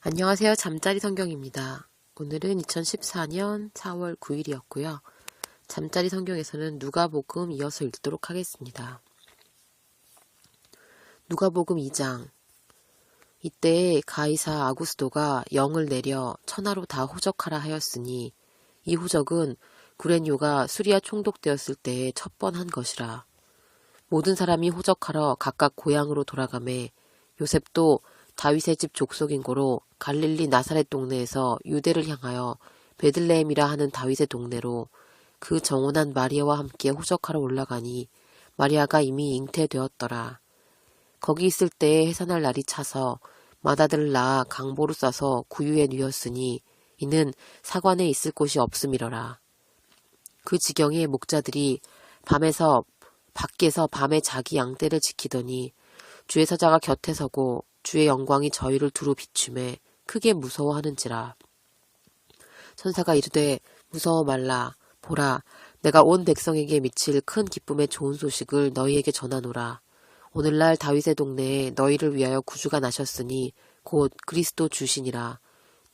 안녕하세요. 잠자리 성경입니다. 오늘은 2014년 4월 9일이었고요. 잠자리 성경에서는 누가복음 이어서 읽도록 하겠습니다. 누가복음 2장. 이때 가이사 아구스도가 영을 내려 천하로 다 호적하라 하였으니 이 호적은 구레뇨가 수리아 총독되었을 때에 첫 번 한 것이라. 모든 사람이 호적하러 각각 고향으로 돌아가매 요셉도 다윗의 집 족속인 고로 갈릴리 나사렛 동네에서 유대를 향하여 베들레헴이라 하는 다윗의 동네로 그 정혼한 마리아와 함께 호적하러 올라가니 마리아가 이미 잉태되었더라. 거기 있을 때에 해산할 날이 차서 맏아들을 낳아 강보로 싸서 구유에 누였으니 이는 사관에 있을 곳이 없음이러라. 그 지경에 목자들이 밖에서 밤에 자기 양떼를 지키더니 주의 사자가 곁에 서고 주의 영광이 저희를 두루 비추매 크게 무서워하는지라. 천사가 이르되 무서워 말라. 보라, 내가 온 백성에게 미칠 큰 기쁨의 좋은 소식을 너희에게 전하노라. 오늘날 다윗의 동네에 너희를 위하여 구주가 나셨으니 곧 그리스도 주시니라.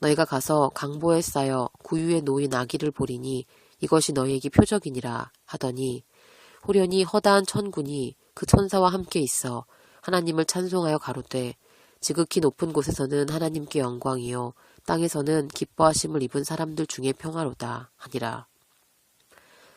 너희가 가서 강보에 쌓여 구유에 놓인 아기를 보리니 이것이 너희에게 표적이니라 하더니 호련히 허다한 천군이 그 천사와 함께 있어 하나님을 찬송하여 가로되 지극히 높은 곳에서는 하나님께 영광이요 땅에서는 기뻐하심을 입은 사람들 중에 평화로다 하니라.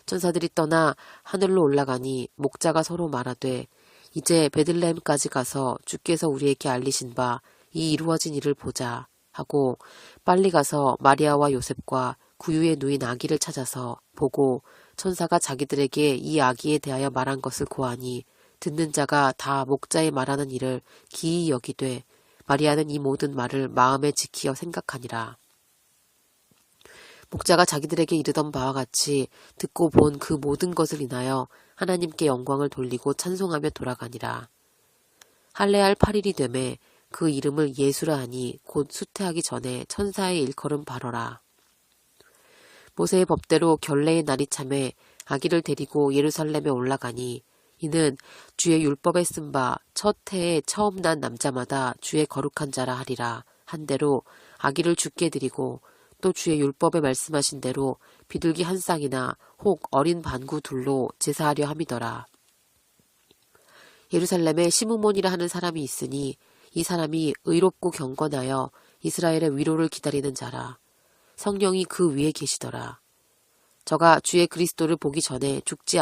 천사들이 떠나 하늘로 올라가니 목자가 서로 말하되 이제 베들레헴까지 가서 주께서 우리에게 알리신 바 이 이루어진 일을 보자 하고 빨리 가서 마리아와 요셉과 구유에 누인 아기를 찾아서 보고 천사가 자기들에게 이 아기에 대하여 말한 것을 고하니 듣는 자가 다 목자의 말하는 일을 기이 여기되 마리아는 이 모든 말을 마음에 지키어 생각하니라. 목자가 자기들에게 이르던 바와 같이 듣고 본 그 모든 것을 인하여 하나님께 영광을 돌리고 찬송하며 돌아가니라. 할례할 8일이 되매 그 이름을 예수라 하니 곧 수태하기 전에 천사의 일컬음 바로라. 모세의 법대로 결례의 날이 참에 아기를 데리고 예루살렘에 올라가니 이는 주의 율법에 쓴 바 첫 해에 처음 난 남자마다 주의 거룩한 자라 하리라 한 대로 아기를 주께 드리고 또 주의 율법에 말씀하신 대로 비둘기 한 쌍이나 혹 어린 반구 둘로 제사하려 함이더라. 예루살렘에 시므몬이라 하는 사람이 있으니 이 사람이 의롭고 경건하여 이스라엘의 위로를 기다리는 자라. 성령이 그 위에 계시더라. 저가 주의 그리스도를 보기 전에 죽지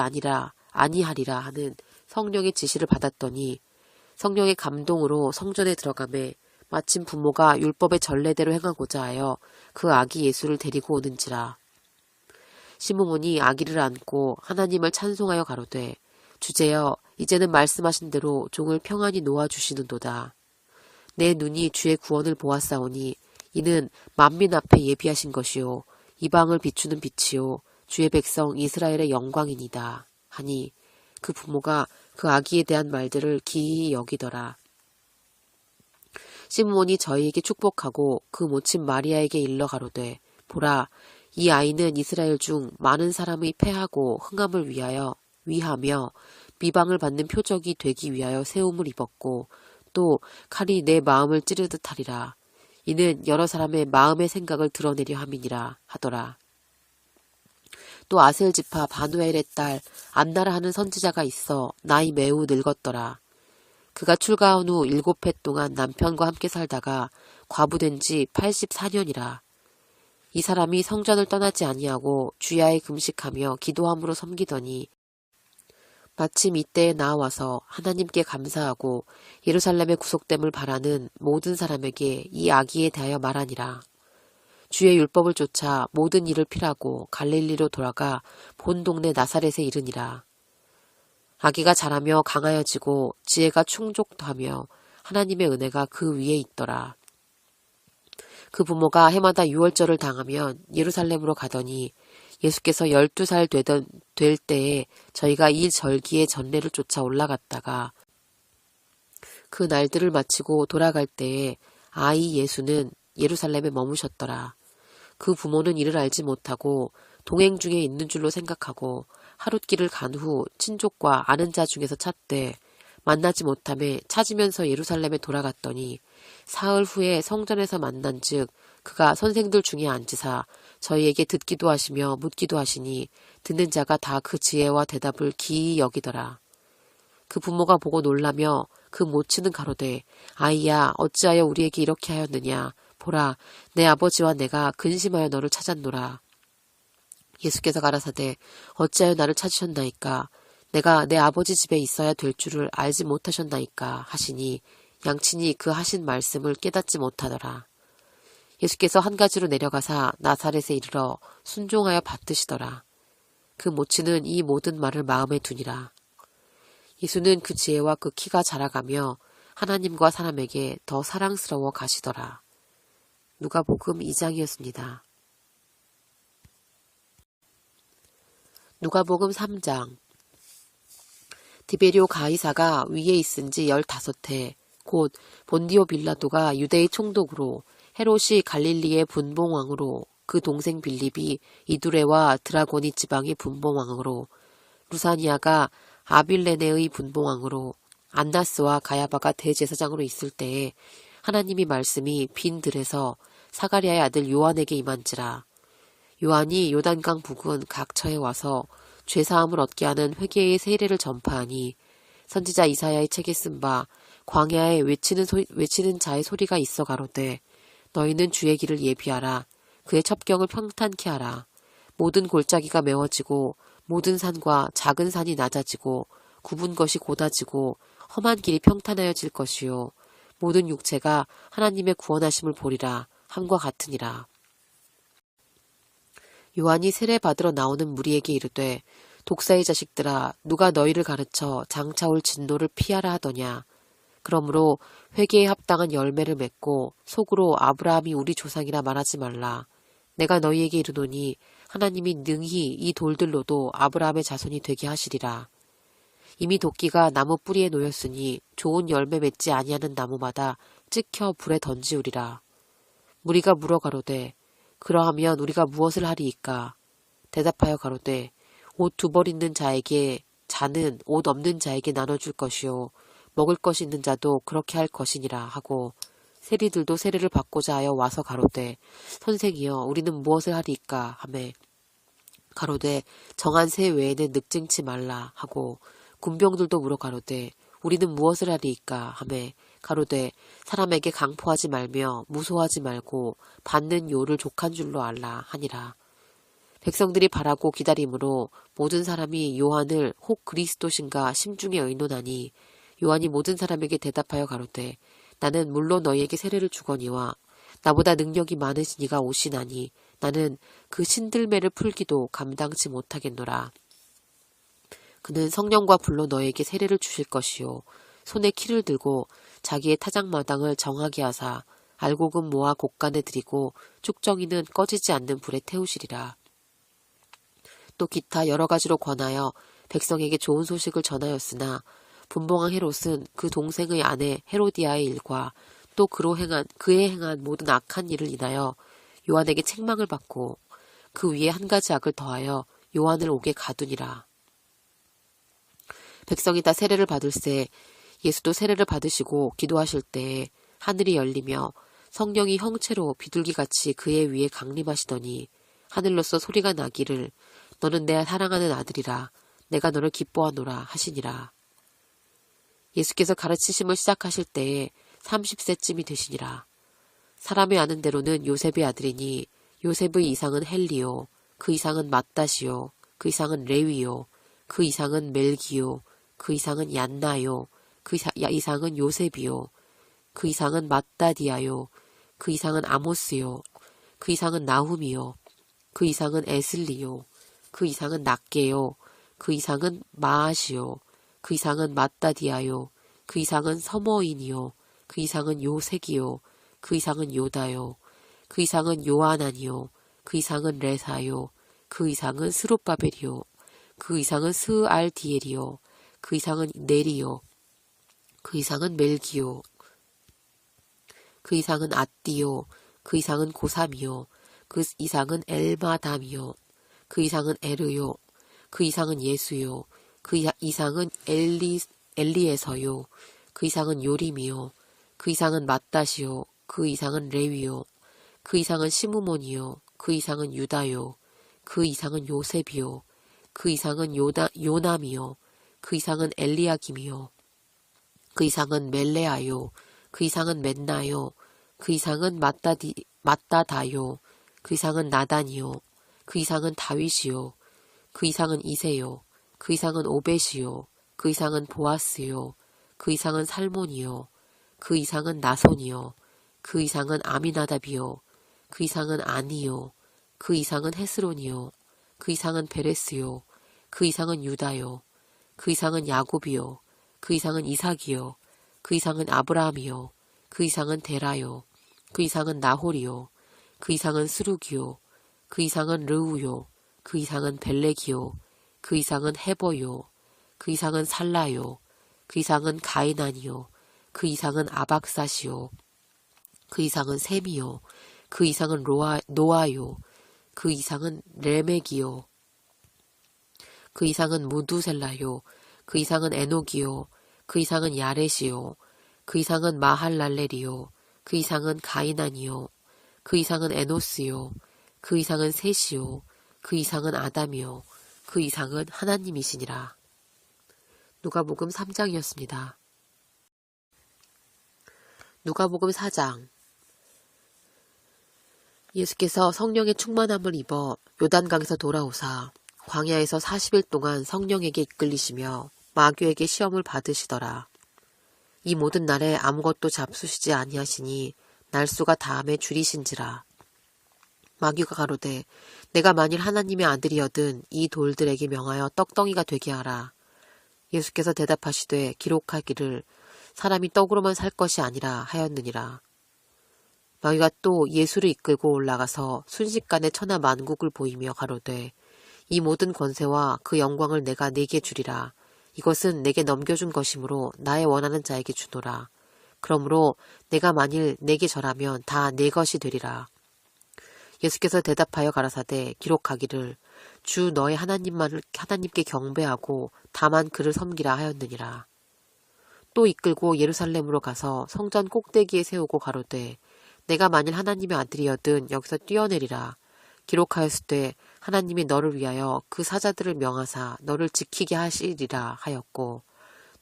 아니하리라 하는 성령의 지시를 받았더니 성령의 감동으로 성전에 들어가매 마침 부모가 율법의 전례대로 행하고자 하여 그 아기 예수를 데리고 오는지라. 시므몬이 아기를 안고 하나님을 찬송하여 가로되 주제여 이제는 말씀하신 대로 종을 평안히 놓아주시는도다. 내 눈이 주의 구원을 보았사오니 이는 만민 앞에 예비하신 것이요 이방을 비추는 빛이요 주의 백성 이스라엘의 영광이니다 하니 그 부모가 그 아기에 대한 말들을 기이히 여기더라. 시므온이 저희에게 축복하고 그 모친 마리아에게 일러 가로되 보라 이 아이는 이스라엘 중 많은 사람의 패하고 흥함을 위하며 비방을 받는 표적이 되기 위하여 세움을 입었고 또 칼이 내 마음을 찌르듯 하리라. 이는 여러 사람의 마음의 생각을 드러내려 함이니라 하더라. 또 아셀 지파 바누엘의 딸 안나라 하는 선지자가 있어 나이 매우 늙었더라. 그가 출가한 후 7해 동안 남편과 함께 살다가 과부된 지 84년이라. 이 사람이 성전을 떠나지 아니하고 주야에 금식하며 기도함으로 섬기더니 마침 이때에 나와서 하나님께 감사하고 예루살렘의 구속됨을 바라는 모든 사람에게 이 아기에 대하여 말하니라. 주의 율법을 쫓아 모든 일을 필하고 갈릴리로 돌아가 본 동네 나사렛에 이르니라. 아기가 자라며 강하여지고 지혜가 충족하며 하나님의 은혜가 그 위에 있더라. 그 부모가 해마다 유월절을 당하면 예루살렘으로 가더니 예수께서 12살 될 때에 저희가 이 절기의 전례를 쫓아 올라갔다가 그 날들을 마치고 돌아갈 때에 아이 예수는 예루살렘에 머무셨더라. 그 부모는 이를 알지 못하고 동행 중에 있는 줄로 생각하고 하룻길을 간 후 친족과 아는 자 중에서 찾되 만나지 못하매 찾으면서 예루살렘에 돌아갔더니 사흘 후에 성전에서 만난즉 그가 선생들 중에 앉으사 저희에게 듣기도 하시며 묻기도 하시니 듣는 자가 다 그 지혜와 대답을 기이 여기더라. 그 부모가 보고 놀라며 그 모치는 가로되 아이야 어찌하여 우리에게 이렇게 하였느냐. 보라 내 아버지와 내가 근심하여 너를 찾았노라. 예수께서 가라사대 어찌하여 나를 찾으셨나이까. 내가 내 아버지 집에 있어야 될 줄을 알지 못하셨나이까 하시니 양친이 그 하신 말씀을 깨닫지 못하더라. 예수께서 한 가지로 내려가사 나사렛에 이르러 순종하여 받드시더라. 그 모치는 이 모든 말을 마음에 두니라. 예수는 그 지혜와 그 키가 자라가며 하나님과 사람에게 더 사랑스러워 가시더라. 누가복음 2장이었습니다. 누가복음 3장. 디베리오 가이사가 위에 있은지 15해 곧 본디오 빌라도가 유대의 총독으로 헤롯이 갈릴리의 분봉왕으로 그 동생 빌립이 이두레와 드라고니 지방의 분봉왕으로 루사니아가 아빌레네의 분봉왕으로 안나스와 가야바가 대제사장으로 있을 때에 하나님이 말씀이 빈 들에서 사가리아의 아들 요한에게 임한지라. 요한이 요단강 북은 각처에 와서 죄사함을 얻게 하는 회개의 세례를 전파하니 선지자 이사야의 책에 쓴 바 광야에 외치는 자의 소리가 있어 가로되 너희는 주의 길을 예비하라. 그의 첩경을 평탄케 하라. 모든 골짜기가 메워지고 모든 산과 작은 산이 낮아지고 굽은 것이 곧아지고 험한 길이 평탄하여질 것이요 모든 육체가 하나님의 구원하심을 보리라 함과 같으니라. 요한이 세례 받으러 나오는 무리에게 이르되 독사의 자식들아 누가 너희를 가르쳐 장차 올 진노를 피하라 하더냐. 그러므로 회개에 합당한 열매를 맺고 속으로 아브라함이 우리 조상이라 말하지 말라. 내가 너희에게 이르노니 하나님이 능히 이 돌들로도 아브라함의 자손이 되게 하시리라. 이미 도끼가 나무 뿌리에 놓였으니 좋은 열매 맺지 아니하는 나무마다 찍혀 불에 던지우리라. 무리가 물어 가로되 그러하면 우리가 무엇을 하리이까? 대답하여 가로되 옷 2벌 있는 자에게 자는 옷 없는 자에게 나눠줄 것이요 먹을 것이 있는 자도 그렇게 할 것이니라 하고 세리들도 세례를 받고자 하여 와서 가로되 선생이여 우리는 무엇을 하리이까 하매 가로되 정한 새 외에는 늑증치 말라 하고 군병들도 물어 가로되 우리는 무엇을 하리이까 하매 가로되 사람에게 강포하지 말며 무소하지 말고 받는 요를 족한 줄로 알라 하니라. 백성들이 바라고 기다림으로 모든 사람이 요한을 혹 그리스도신가 심중에 의논하니 요한이 모든 사람에게 대답하여 가로되 나는 물론 너희에게 세례를 주거니와 나보다 능력이 많으신 이가 오시나니 나는 그 신들매를 풀기도 감당치 못하겠노라. 그는 성령과 불로 너희에게 세례를 주실 것이요 손에 키를 들고 자기의 타작마당을 정하게 하사 알곡은 모아 곡간에 들이고 쭉정이는 꺼지지 않는 불에 태우시리라. 또 기타 여러 가지로 권하여 백성에게 좋은 소식을 전하였으나 분봉왕 헤롯은 그 동생의 아내 헤로디아의 일과 또 그의 행한 모든 악한 일을 인하여 요한에게 책망을 받고 그 위에 한 가지 악을 더하여 요한을 옥에 가두니라. 백성이 다 세례를 받을새 예수도 세례를 받으시고 기도하실 때에 하늘이 열리며 성령이 형체로 비둘기같이 그의 위에 강림하시더니 하늘로서 소리가 나기를 너는 내 사랑하는 아들이라 내가 너를 기뻐하노라 하시니라. 예수께서 가르치심을 시작하실 때에 30세쯤이 되시니라. 사람이 아는 대로는 요셉의 아들이니 요셉의 이상은 헬리요 그 이상은 맏다시요 그 이상은 레위요 그 이상은 멜기요 그 이상은 얀나요 그 이상은 요셉이요 그 이상은 맏다디아요 그 이상은 아모스요 그 이상은 나훔이요 그 이상은 에슬리요 그 이상은 낫게요 그 이상은 마아시요 그 이상은 맏다디아요 그 이상은 서머인이요 그 이상은 요색이요 그 이상은 요다요 그 이상은 요하나니요 그 이상은 레사요 그 이상은 스룹바벨이요 그 이상은 스알디엘이요 그 이상은 네리요 그 이상은 멜기요 그 이상은 앗디요 그 이상은 고삼이요 그 이상은 엘마담이요 그 이상은 에르요 그 이상은 예수요 그 이상은 엘리에서요 그 이상은 요림이요 그 이상은 맏닷이요. 그 이상은 레위요. 그 이상은 시므몬이요. 그 이상은 유다요. 그 이상은 요셉이요. 그 이상은 요남이요. 그 이상은 엘리야김이요. 그 이상은 멜레아요. 그 이상은 맨나요. 그 이상은 맏다다요. 그 이상은 나단이요. 그 이상은 다윗이요. 그 이상은 이세요. 그 이상은 오벳이요. 그 이상은 보아스요. 그 이상은 살몬이요. 그 이상은 나손이요. 그 이상은 아미나답이요. 그 이상은 아니요. 그 이상은 헤스론이요. 그 이상은 베레스요. 그 이상은 유다요. 그 이상은 야곱이요. 그 이상은 이삭이요. 그 이상은 아브라함이요. 그 이상은 데라요. 그 이상은 나홀이요. 그 이상은 스룩이요. 그 이상은 르우요. 그 이상은 벨렉이요. 그 이상은 헤버요. 그 이상은 살라요. 그 이상은 가이난이요. 그 이상은 아박삿이요. 그 이상은 셈이요. 그 이상은 노아요. 그 이상은 레멕이요. 그 이상은 무두셀라요. 그 이상은 에녹이요. 그 이상은 야렛이요. 그 이상은 마할랄렐이요. 그 이상은 가이난이요. 그 이상은 에노스요. 그 이상은 셋이요. 그 이상은 아담이요. 그 이상은 하나님이시니라. 누가복음 3장이었습니다. 누가복음 4장. 예수께서 성령의 충만함을 입어 요단강에서 돌아오사 광야에서 40일 동안 성령에게 이끌리시며 마귀에게 시험을 받으시더라. 이 모든 날에 아무것도 잡수시지 아니하시니 날수가 다함에 줄이신지라. 마귀가 가로되 내가 만일 하나님의 아들이여든 이 돌들에게 명하여 떡덩이가 되게 하라. 예수께서 대답하시되 기록하기를 사람이 떡으로만 살 것이 아니라 하였느니라. 마귀가 또 예수를 이끌고 올라가서 순식간에 천하 만국을 보이며 가로되 이 모든 권세와 그 영광을 내가 네게 주리라. 이것은 내게 넘겨준 것이므로 나의 원하는 자에게 주노라. 그러므로 내가 만일 내게 절하면 다 내 것이 되리라. 예수께서 대답하여 가라사대 기록하기를 주 너의 하나님께 경배하고 다만 그를 섬기라 하였느니라. 또 이끌고 예루살렘으로 가서 성전 꼭대기에 세우고 가로되 내가 만일 하나님의 아들이여든 여기서 뛰어내리라. 기록하였으되 하나님이 너를 위하여 그 사자들을 명하사 너를 지키게 하시리라 하였고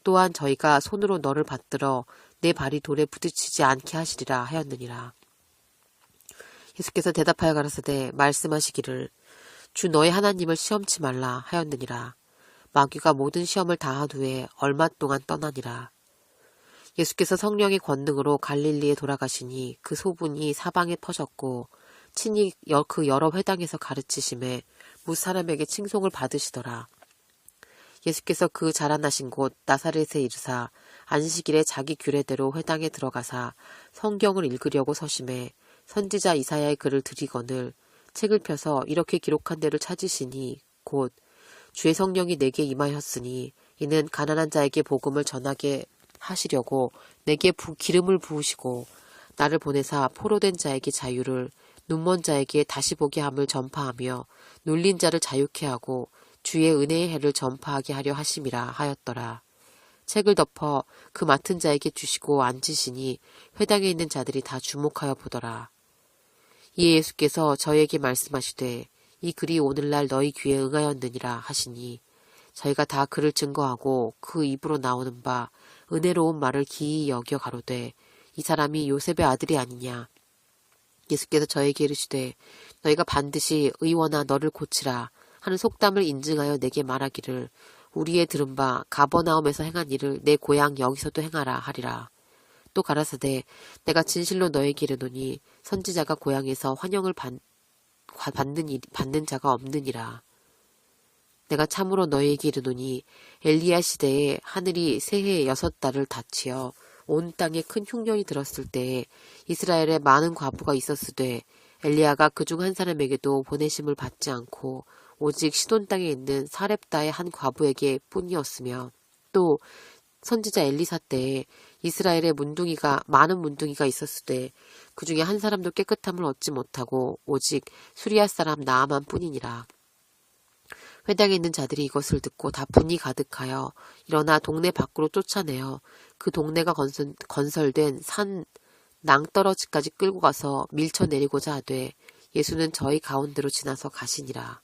또한 저희가 손으로 너를 받들어 내 발이 돌에 부딪히지 않게 하시리라 하였느니라. 예수께서 대답하여 가라사대 말씀하시기를 주 너의 하나님을 시험치 말라 하였느니라. 마귀가 모든 시험을 다한 후에 얼마 동안 떠나니라. 예수께서 성령의 권능으로 갈릴리에 돌아가시니 그 소문이 사방에 퍼졌고 친히 그 여러 회당에서 가르치심에 무사람에게 칭송을 받으시더라. 예수께서 그 자라나신 곳 나사렛에 이르사 안식일에 자기 규례대로 회당에 들어가사 성경을 읽으려고 서심해 선지자 이사야의 글을 들이거늘 책을 펴서 이렇게 기록한 데를 찾으시니 곧 주의 성령이 내게 임하였으니 이는 가난한 자에게 복음을 전하게 하시려고 내게 기름을 부으시고 나를 보내사 포로된 자에게 자유를 눈먼 자에게 다시 보게 함을 전파하며 눌린 자를 자유케 하고 주의 은혜의 해를 전파하게 하려 하심이라 하였더라. 책을 덮어 그 맡은 자에게 주시고 앉으시니 회당에 있는 자들이 다 주목하여 보더라. 이에 예수께서 저에게 말씀하시되 이 글이 오늘날 너희 귀에 응하였느니라 하시니 저희가 다 그를 증거하고 그 입으로 나오는 바 은혜로운 말을 기이 여겨 가로되 이 사람이 요셉의 아들이 아니냐. 예수께서 저에게 이르시되 너희가 반드시 의원아 너를 고치라 하는 속담을 인증하여 내게 말하기를 우리의 들은 바 가버나움에서 행한 일을 내 고향 여기서도 행하라 하리라. 또 가라사대 내가 진실로 너에게 이르노니 선지자가 고향에서 환영을 받는 자가 없느니라. 내가 참으로 너에게 이르노니 엘리야 시대에 하늘이 새해 6달을 닫히어 온 땅에 큰 흉년이 들었을 때에 이스라엘에 많은 과부가 있었으되 엘리야가 그중 한 사람에게도 보내심을 받지 않고 오직 시돈 땅에 있는 사렙다의 한 과부에게 뿐이었으며 또 선지자 엘리사 때에 이스라엘에 많은 문둥이가 있었으되 그 중에 한 사람도 깨끗함을 얻지 못하고 오직 수리아 사람 나아만 뿐이니라. 회당에 있는 자들이 이것을 듣고 다 분이 가득하여 일어나 동네 밖으로 쫓아내어 그 동네가 건설된 산 낭떠러지까지 끌고 가서 밀쳐내리고자 하되 예수는 저희 가운데로 지나서 가시니라.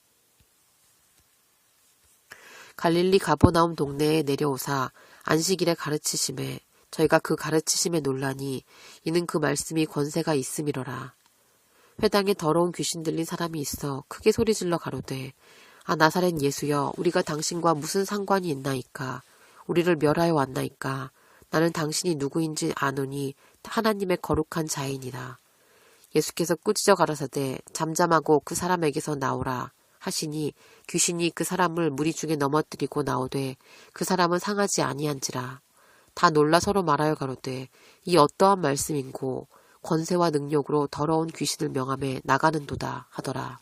갈릴리 가버나움 동네에 내려오사 안식일에 가르치심에 저희가 그 가르치심에 놀라니 이는 그 말씀이 권세가 있음이로라. 회당에 더러운 귀신 들린 사람이 있어 크게 소리질러 가로되 아 나사렛 예수여 우리가 당신과 무슨 상관이 있나이까 우리를 멸하여 왔나이까 나는 당신이 누구인지 아노니 하나님의 거룩한 자이니라. 예수께서 꾸짖어 가라사대 잠잠하고 그 사람에게서 나오라 하시니 귀신이 그 사람을 무리 중에 넘어뜨리고 나오되 그 사람은 상하지 아니한지라. 다 놀라 서로 말하여 가로되 이 어떠한 말씀인고 권세와 능력으로 더러운 귀신을 명함에 나가는도다 하더라.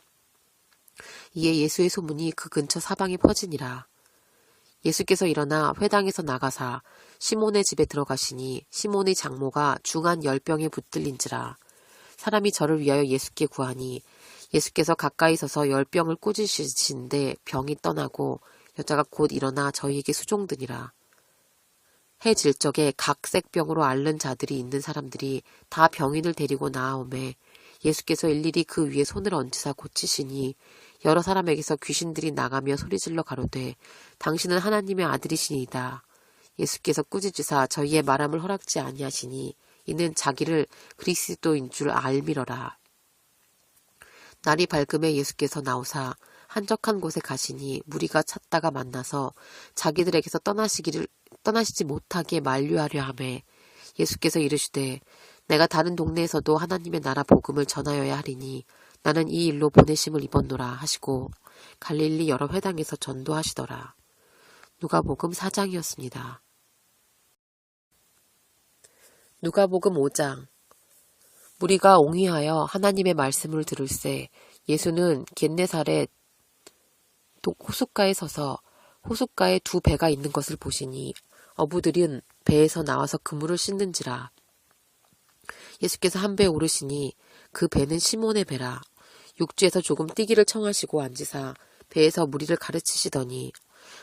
이에 예수의 소문이 그 근처 사방에 퍼지니라. 예수께서 일어나 회당에서 나가사 시몬의 집에 들어가시니 시몬의 장모가 중한 열병에 붙들린지라. 사람이 저를 위하여 예수께 구하니 예수께서 가까이 서서 열병을 꾸짖으시는데 병이 떠나고 여자가 곧 일어나 저희에게 수종드니라. 해 질 적에 각색병으로 앓는 자들이 있는 사람들이 다 병인을 데리고 나아오매 예수께서 일일이 그 위에 손을 얹으사 고치시니 여러 사람에게서 귀신들이 나가며 소리질러 가로되 당신은 하나님의 아들이시니이다. 예수께서 꾸짖으사 저희의 말함을 허락지 아니하시니 이는 자기를 그리스도인 줄 알미러라. 날이 밝음에 예수께서 나오사 한적한 곳에 가시니 무리가 찾다가 만나서 자기들에게서 떠나시지 못하게 만류하려 하매 예수께서 이르시되 내가 다른 동네에서도 하나님의 나라 복음을 전하여야 하리니 나는 이 일로 보내심을 입었노라 하시고 갈릴리 여러 회당에서 전도하시더라. 누가복음 4장이었습니다. 누가복음 5장. 무리가 옹이하여 하나님의 말씀을 들을새 예수는 겟네사렛 호숫가에 서서 호숫가에 두 배가 있는 것을 보시니 어부들은 배에서 나와서 그물을 씻는지라. 예수께서 한 배에 오르시니 그 배는 시몬의 배라. 육지에서 조금 뛰기를 청하시고 앉으사 배에서 무리를 가르치시더니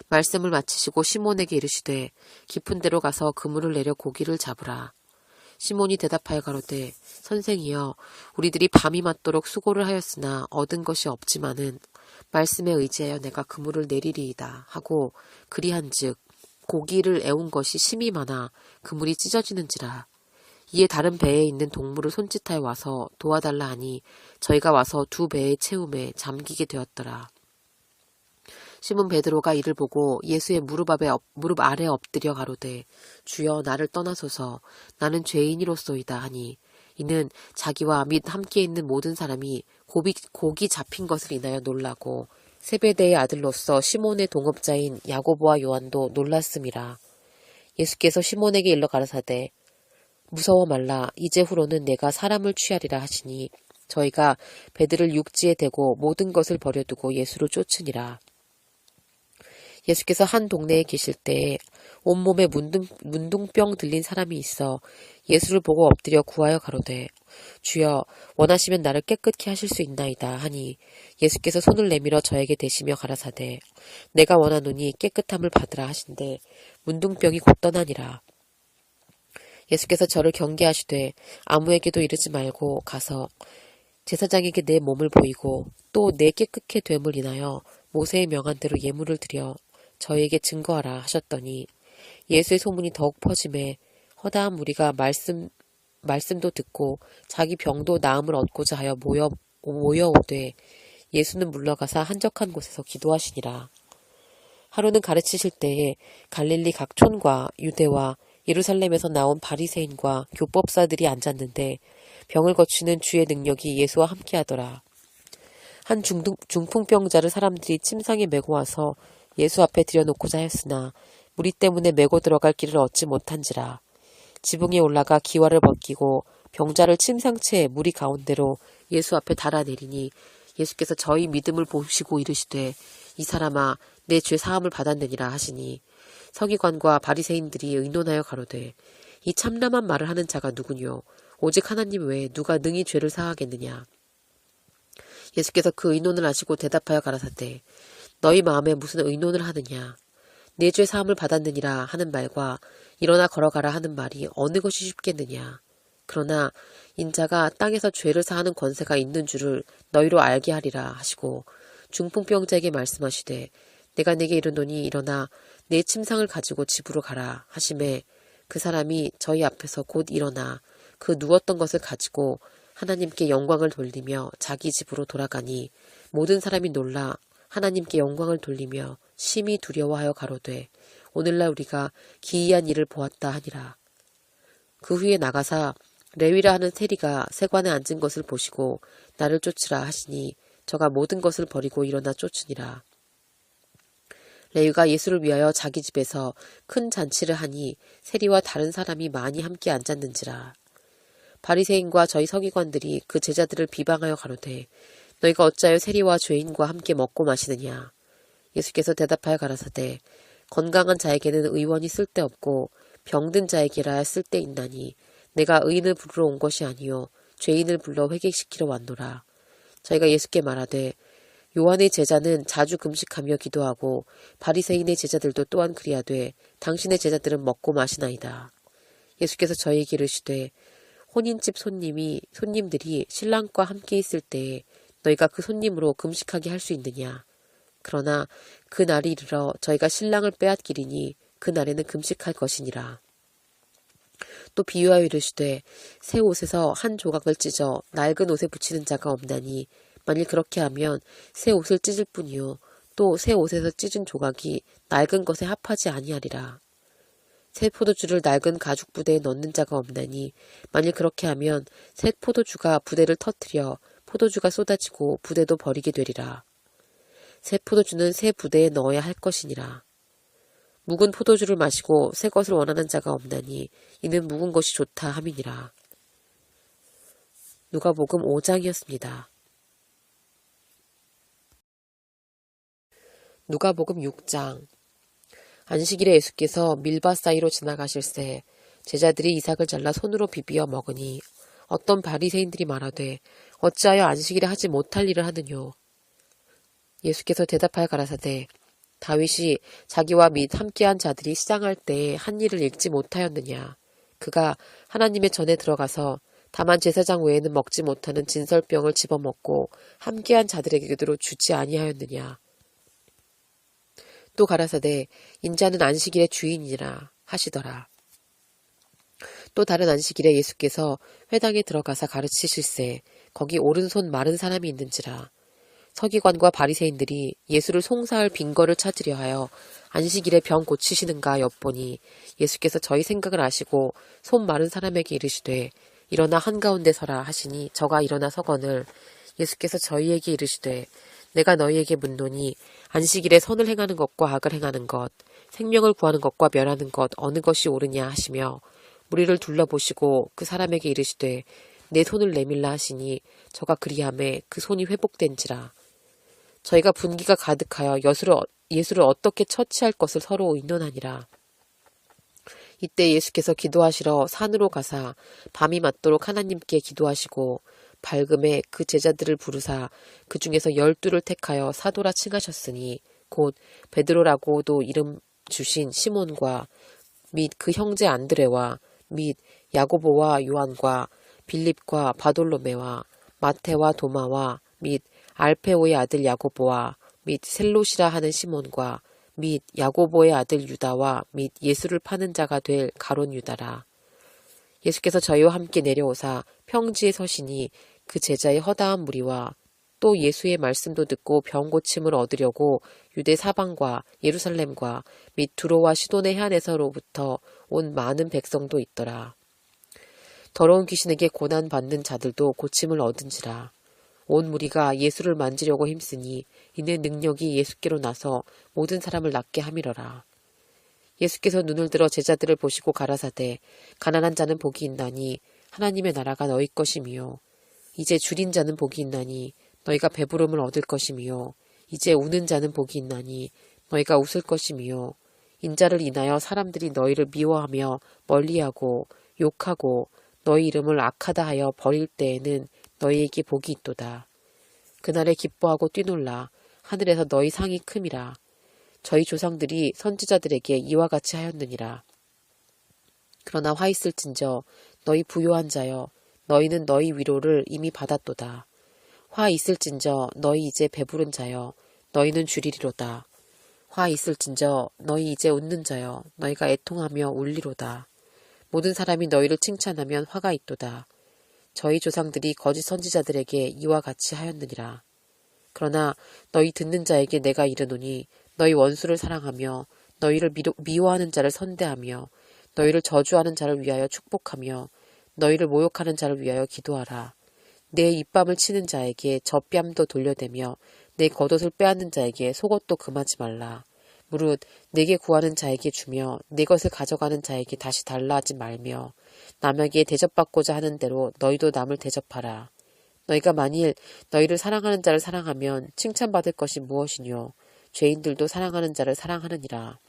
말씀을 마치시고 시몬에게 이르시되 깊은 데로 가서 그물을 내려 고기를 잡으라. 시몬이 대답하여 가로되 선생이여 우리들이 밤이 맞도록 수고를 하였으나 얻은 것이 없지만은 말씀에 의지하여 내가 그물을 내리리이다 하고 그리한즉 고기를 애운 것이 심이 많아 그물이 찢어지는지라. 이에 다른 배에 있는 동물을 손짓하여 와서 도와달라 하니 저희가 와서 두 배의 채움에 잠기게 되었더라. 시몬 베드로가 이를 보고 예수의 무릎 아래 엎드려 가로되 주여 나를 떠나소서 나는 죄인이로소이다 하니 이는 자기와 및 함께 있는 모든 사람이 고기 잡힌 것을 인하여 놀라고 세베대의 아들로서 시몬의 동업자인 야고보와 요한도 놀랐음이라. 예수께서 시몬에게 일러 가라사대 무서워 말라 이제후로는 내가 사람을 취하리라 하시니 저희가 배들을 육지에 대고 모든 것을 버려두고 예수를 쫓으니라. 예수께서 한 동네에 계실 때에 온몸에 문둥병 들린 사람이 있어 예수를 보고 엎드려 구하여 가로되 주여 원하시면 나를 깨끗게 하실 수 있나이다 하니 예수께서 손을 내밀어 저에게 대시며 가라사대 내가 원하노니 깨끗함을 받으라 하신대 문둥병이 곧 떠나니라. 예수께서 저를 경계하시되 아무에게도 이르지 말고 가서 제사장에게 내 몸을 보이고 또 내 깨끗게 됨을 인하여 모세의 명한 대로 예물을 드려 저희에게 증거하라 하셨더니 예수의 소문이 더욱 퍼짐에 허다한 무리가 말씀도 듣고 자기 병도 나음을 얻고자 하여 모여오되 예수는 물러가사 한적한 곳에서 기도하시니라. 하루는 가르치실 때에 갈릴리 각 촌과 유대와 예루살렘에서 나온 바리새인과 교법사들이 앉았는데 병을 고치는 주의 능력이 예수와 함께하더라. 한 중풍병자를 사람들이 침상에 메고 와서 예수 앞에 들여놓고자 했으나 무리 때문에 메고 들어갈 길을 얻지 못한지라. 지붕에 올라가 기와를 벗기고 병자를 침상채 무리 가운데로 예수 앞에 달아내리니 예수께서 저희 믿음을 보시고 이르시되 이 사람아 내 죄 사함을 받았느니라 하시니 서기관과 바리새인들이 의논하여 가로되 이 참람한 말을 하는 자가 누구뇨 오직 하나님 외에 누가 능히 죄를 사하겠느냐. 예수께서 그 의논을 아시고 대답하여 가라사대 너희 마음에 무슨 의논을 하느냐. 내 죄 사함을 받았느니라 하는 말과 일어나 걸어가라 하는 말이 어느 것이 쉽겠느냐. 그러나 인자가 땅에서 죄를 사하는 권세가 있는 줄을 너희로 알게 하리라 하시고 중풍병자에게 말씀하시되 내가 네게 이르노니 일어나 내 침상을 가지고 집으로 가라 하시매 그 사람이 저희 앞에서 곧 일어나 그 누웠던 것을 가지고 하나님께 영광을 돌리며 자기 집으로 돌아가니 모든 사람이 놀라 하나님께 영광을 돌리며 심히 두려워하여 가로되 오늘날 우리가 기이한 일을 보았다 하니라. 그 후에 나가사 레위라 하는 세리가 세관에 앉은 것을 보시고 나를 쫓으라 하시니 저가 모든 것을 버리고 일어나 쫓으니라. 레위가 예수를 위하여 자기 집에서 큰 잔치를 하니 세리와 다른 사람이 많이 함께 앉았는지라. 바리새인과 저희 서기관들이 그 제자들을 비방하여 가로되 너희가 어찌하여 세리와 죄인과 함께 먹고 마시느냐. 예수께서 대답하여 가라사대 건강한 자에게는 의원이 쓸데없고 병든 자에게라 쓸데있나니 내가 의인을 부르러 온 것이 아니요 죄인을 불러 회개시키러 왔노라. 저희가 예수께 말하되 요한의 제자는 자주 금식하며 기도하고 바리새인의 제자들도 또한 그리하되 당신의 제자들은 먹고 마시나이다. 예수께서 저희에게 이르시되 혼인집 손님들이 신랑과 함께 있을 때에 너희가 그 손님으로 금식하게 할 수 있느냐. 그러나 그 날이 이르러 저희가 신랑을 빼앗기리니 그 날에는 금식할 것이니라. 또 비유하여 이르시되 새 옷에서 한 조각을 찢어 낡은 옷에 붙이는 자가 없나니 만일 그렇게 하면 새 옷을 찢을 뿐이요 또 새 옷에서 찢은 조각이 낡은 것에 합하지 아니하리라. 새 포도주를 낡은 가죽 부대에 넣는 자가 없나니 만일 그렇게 하면 새 포도주가 부대를 터뜨려 포도주가 쏟아지고 부대도 버리게 되리라. 새 포도주는 새 부대에 넣어야 할 것이니라. 묵은 포도주를 마시고 새 것을 원하는 자가 없나니 이는 묵은 것이 좋다 함이니라. 누가복음 5장이었습니다. 누가복음 6장. 안식일에 예수께서 밀밭 사이로 지나가실새 제자들이 이삭을 잘라 손으로 비비어 먹으니 어떤 바리새인들이 말하되 어찌하여 안식일에 하지 못할 일을 하느뇨. 예수께서 대답하여 가라사대 다윗이 자기와 및 함께한 자들이 시장할 때에 한 일을 읽지 못하였느냐. 그가 하나님의 전에 들어가서 다만 제사장 외에는 먹지 못하는 진설병을 집어먹고 함께한 자들에게도 주지 아니하였느냐. 또 가라사대 인자는 안식일의 주인이라 하시더라. 또 다른 안식일에 예수께서 회당에 들어가사 가르치실새 거기 오른손 마른 사람이 있는지라. 서기관과 바리새인들이 예수를 송사할 빈거를 찾으려 하여 안식일에 병 고치시는가 엿보니 예수께서 저희 생각을 아시고 손 마른 사람에게 이르시되 일어나 한가운데 서라 하시니 저가 일어나 서거늘 예수께서 저희에게 이르시되 내가 너희에게 묻노니 안식일에 선을 행하는 것과 악을 행하는 것, 생명을 구하는 것과 멸하는 것 어느 것이 옳으냐 하시며 무리를 둘러보시고 그 사람에게 이르시되 내 손을 내밀라 하시니 저가 그리하매 그 손이 회복된지라. 저희가 분기가 가득하여 예수를 어떻게 처치할 것을 서로 의논하니라. 이때 예수께서 기도하시러 산으로 가사 밤이 맞도록 하나님께 기도하시고 밝음에 그 제자들을 부르사 그 중에서 12를 택하여 사도라 칭하셨으니 곧 베드로라고도 이름 주신 시몬과 및 그 형제 안드레와 및 야고보와 요한과 빌립과 바돌로메와 마테와 도마와 및 알페오의 아들 야고보와 및 셀롯이라 하는 시몬과 및 야고보의 아들 유다와 및 예수를 파는 자가 될 가론 유다라. 예수께서 저희와 함께 내려오사 평지에 서시니 그 제자의 허다한 무리와 또 예수의 말씀도 듣고 병 고침을 얻으려고 유대 사방과 예루살렘과 및 두로와 시돈의 해안에서로부터 온 많은 백성도 있더라. 더러운 귀신에게 고난받는 자들도 고침을 얻은지라. 온 무리가 예수를 만지려고 힘쓰니 이는 능력이 예수께로 나서 모든 사람을 낫게 함이러라. 예수께서 눈을 들어 제자들을 보시고 가라사대 가난한 자는 복이 있나니 하나님의 나라가 너희 것이미요. 이제 줄인 자는 복이 있나니 너희가 배부름을 얻을 것이미요. 이제 우는 자는 복이 있나니 너희가 웃을 것이미요. 인자를 인하여 사람들이 너희를 미워하며 멀리하고 욕하고 너희 이름을 악하다 하여 버릴 때에는 너희에게 복이 있도다. 그날에 기뻐하고 뛰놀라. 하늘에서 너희 상이 큼이라. 저희 조상들이 선지자들에게 이와 같이 하였느니라. 그러나 화 있을진저 너희 부요한 자여 너희는 너희 위로를 이미 받았도다. 화 있을진저 너희 이제 배부른 자여 너희는 주리리로다. 화 있을진저 너희 이제 웃는 자여 너희가 애통하며 울리로다. 모든 사람이 너희를 칭찬하면 화가 있도다. 저희 조상들이 거짓 선지자들에게 이와 같이 하였느니라. 그러나 너희 듣는 자에게 내가 이르노니 너희 원수를 사랑하며 너희를 미워하는 자를 선대하며 너희를 저주하는 자를 위하여 축복하며 너희를 모욕하는 자를 위하여 기도하라. 내 입밤을 치는 자에게 젖뺨도 돌려대며 내 겉옷을 빼앗는 자에게 속옷도 금하지 말라. 무릇 내게 구하는 자에게 주며 내 것을 가져가는 자에게 다시 달라 하지 말며 남에게 대접받고자 하는 대로 너희도 남을 대접하라. 너희가 만일 너희를 사랑하는 자를 사랑하면 칭찬받을 것이 무엇이뇨. 죄인들도 사랑하는 자를 사랑하느니라.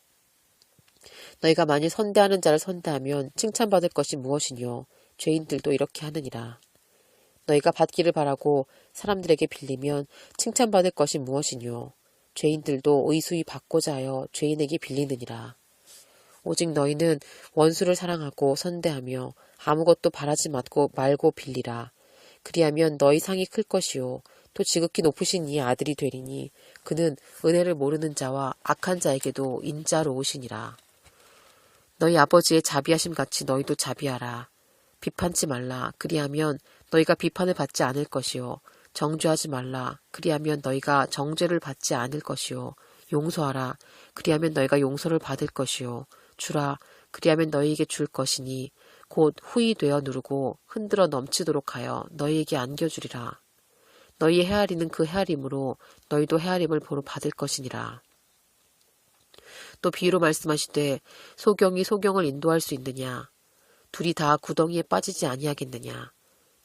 너희가 만일 선대하는 자를 선대하면 칭찬받을 것이 무엇이뇨. 죄인들도 이렇게 하느니라. 너희가 받기를 바라고 사람들에게 빌리면 칭찬받을 것이 무엇이뇨. 죄인들도 의수히 받고자 하여 죄인에게 빌리느니라. 오직 너희는 원수를 사랑하고 선대하며 아무것도 바라지 말고 빌리라. 그리하면 너희 상이 클 것이요 또 지극히 높으신 이의 아들이 되리니 그는 은혜를 모르는 자와 악한 자에게도 인자로우시니라. 너희 아버지의 자비하심 같이 너희도 자비하라. 비판치 말라. 그리하면 너희가 비판을 받지 않을 것이요 정죄하지 말라. 그리하면 너희가 정죄를 받지 않을 것이요 용서하라. 그리하면 너희가 용서를 받을 것이요 주라. 그리하면 너희에게 줄 것이니 곧 후히 되어 누르고 흔들어 넘치도록 하여 너희에게 안겨주리라. 너희의 헤아리는 그 헤아림으로 너희도 헤아림을 보러 받을 것이니라. 또 비유로 말씀하시되 소경이 소경을 인도할 수 있느냐. 둘이 다 구덩이에 빠지지 아니하겠느냐.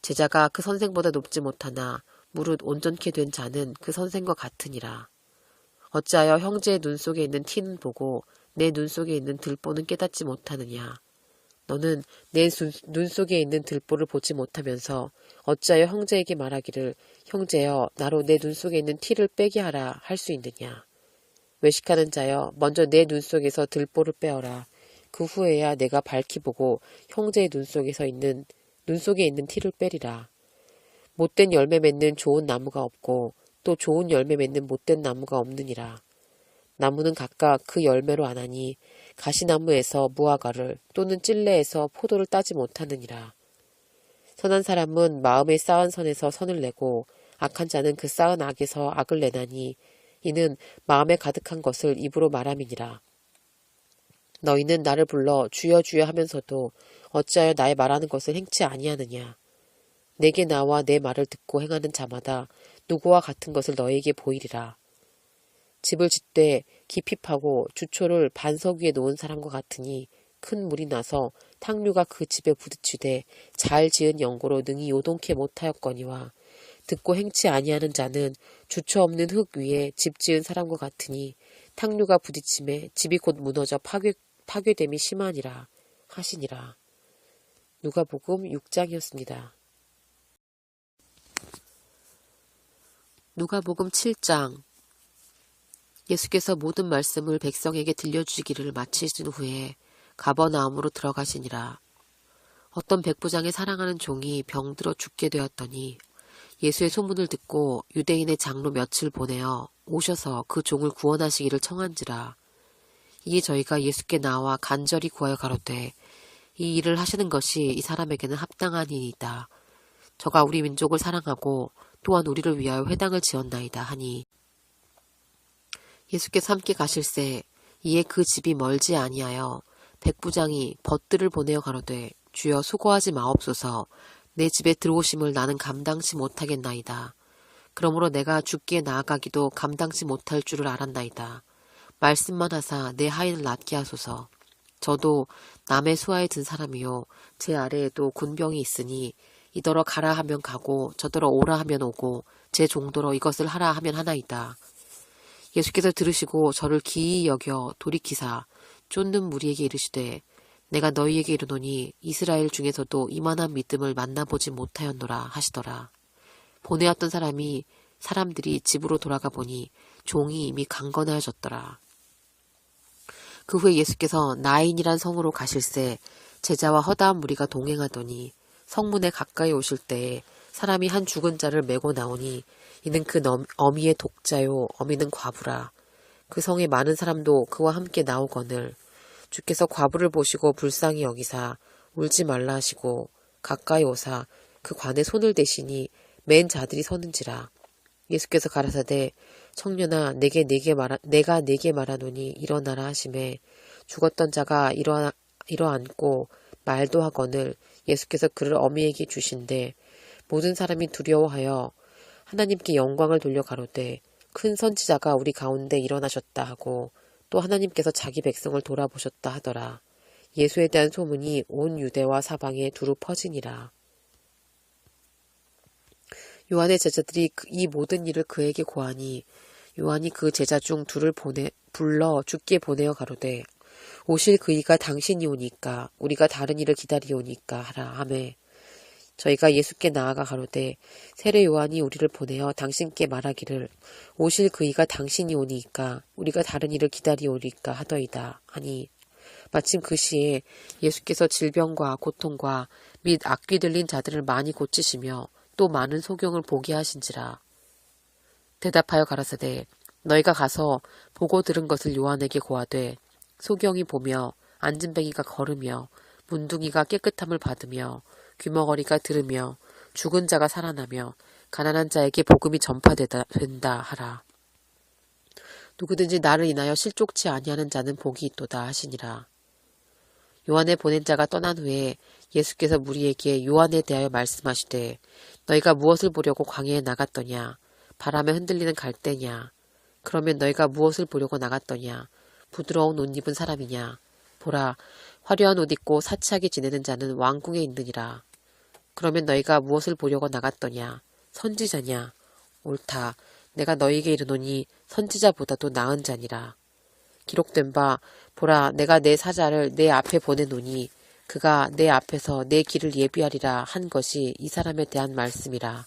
제자가 그 선생보다 높지 못하나 무릇 온전케 된 자는 그 선생과 같으니라. 어찌하여 형제의 눈 속에 있는 티는 보고 내 눈 속에 있는 들보는 깨닫지 못하느냐. 너는 내 눈 속에 있는 들보를 보지 못하면서 어찌하여 형제에게 말하기를 형제여 나로 내 눈 속에 있는 티를 빼게 하라 할 수 있느냐. 외식하는 자여 먼저 내 눈 속에서 들보를 빼어라. 그 후에야 내가 밝히 보고 형제의 눈 속에 있는 티를 빼리라. 못된 열매 맺는 좋은 나무가 없고 또 좋은 열매 맺는 못된 나무가 없느니라. 나무는 각각 그 열매로 아나니 가시나무에서 무화과를 또는 찔레에서 포도를 따지 못하느니라. 선한 사람은 마음에 쌓은 선에서 선을 내고 악한 자는 그 쌓은 악에서 악을 내나니 이는 마음에 가득한 것을 입으로 말함이니라. 너희는 나를 불러 주여 주여 하면서도 어찌하여 나의 말하는 것을 행치 아니하느냐. 내게 나와 내 말을 듣고 행하는 자마다 누구와 같은 것을 너희에게 보이리라. 집을 짓되 깊이 파고 주초를 반석 위에 놓은 사람과 같으니 큰 물이 나서 탕류가 그 집에 부딪히되 잘 지은 연고로 능히 요동케 못하였거니와 듣고 행치 아니하는 자는 주초 없는 흙 위에 집 지은 사람과 같으니 탕류가 부딪힘에 집이 곧 무너져 파괴됨이 심하니라 하시니라. 누가복음 6장이었습니다. 누가복음 7장. 예수께서 모든 말씀을 백성에게 들려주시기를 마치신 후에 가버나움으로 들어가시니라. 어떤 백부장의 사랑하는 종이 병들어 죽게 되었더니 예수의 소문을 듣고 유대인의 장로 몇을 보내어 오셔서 그 종을 구원하시기를 청한지라. 이에 저희가 예수께 나와 간절히 구하여 가로되 이 일을 하시는 것이 이 사람에게는 합당하니이다. 저가 우리 민족을 사랑하고 또한 우리를 위하여 회당을 지었나이다 하니 예수께서 함께 가실새 이에 그 집이 멀지 아니하여 백부장이 벗들을 보내어 가로되 주여 수고하지 마옵소서. 내 집에 들어오심을 나는 감당치 못하겠나이다. 그러므로 내가 주께 나아가기도 감당치 못할 줄을 알았나이다. 말씀만 하사 내 하인을 낫게 하소서. 저도 남의 수하에 든 사람이요 제 아래에도 군병이 있으니 이더러 가라 하면 가고 저더러 오라 하면 오고 제 종도로 이것을 하라 하면 하나이다. 예수께서 들으시고 저를 기이히 여겨 돌이키사 쫓는 무리에게 이르시되 내가 너희에게 이르노니 이스라엘 중에서도 이만한 믿음을 만나보지 못하였노라 하시더라. 보내었던 사람들이 집으로 돌아가 보니 종이 이미 강건하여졌더라. 그 후에 예수께서 나인이란 성으로 가실새 제자와 허다한 무리가 동행하더니 성문에 가까이 오실 때에 사람이 한 죽은 자를 메고 나오니 이는 그 어미의 독자요 어미는 과부라. 그 성에 많은 사람도 그와 함께 나오거늘 주께서 과부를 보시고 불쌍히 여기사 울지 말라 하시고 가까이 오사 그 관에 손을 대시니 맨 자들이 서는지라. 예수께서 가라사대 청년아 내가 네게 말하노니 일어나라 하시매 죽었던 자가 일어앉고 말도 하거늘 예수께서 그를 어미에게 주신대 모든 사람이 두려워하여 하나님께 영광을 돌려 가로되 큰 선지자가 우리 가운데 일어나셨다 하고 또 하나님께서 자기 백성을 돌아보셨다 하더라. 예수에 대한 소문이 온 유대와 사방에 두루 퍼지니라. 요한의 제자들이 이 모든 일을 그에게 고하니 요한이 그 제자 중 둘을 불러 주께 보내어 가로되 오실 그이가 당신이 오니까 우리가 다른 일을 기다리오니까 하라 하매 저희가 예수께 나아가 가로되 세례 요한이 우리를 보내어 당신께 말하기를 오실 그이가 당신이 오니까 우리가 다른 일을 기다리오니까 하더이다 하니 마침 그 시에 예수께서 질병과 고통과 및 악귀 들린 자들을 많이 고치시며 또 많은 소경을 보게 하신지라. 대답하여 가라사대 너희가 가서 보고 들은 것을 요한에게 고하되 소경이 보며 앉은뱅이가 걸으며 문둥이가 깨끗함을 받으며 귀머거리가 들으며 죽은 자가 살아나며 가난한 자에게 복음이 전파된다 하라. 누구든지 나를 인하여 실족치 아니하는 자는 복이 있도다 하시니라. 요한의 보낸 자가 떠난 후에 예수께서 무리에게 요한에 대하여 말씀하시되 너희가 무엇을 보려고 광야에 나갔더냐? 바람에 흔들리는 갈대냐? 그러면 너희가 무엇을 보려고 나갔더냐? 부드러운 옷 입은 사람이냐? 보라, 화려한 옷 입고 사치하게 지내는 자는 왕궁에 있느니라. 그러면 너희가 무엇을 보려고 나갔더냐? 선지자냐? 옳다. 내가 너희에게 이르노니 선지자보다도 나은 자니라. 기록된 바 보라 내가 내 사자를 내 앞에 보내노니 그가 내 앞에서 내 길을 예비하리라 한 것이 이 사람에 대한 말씀이라.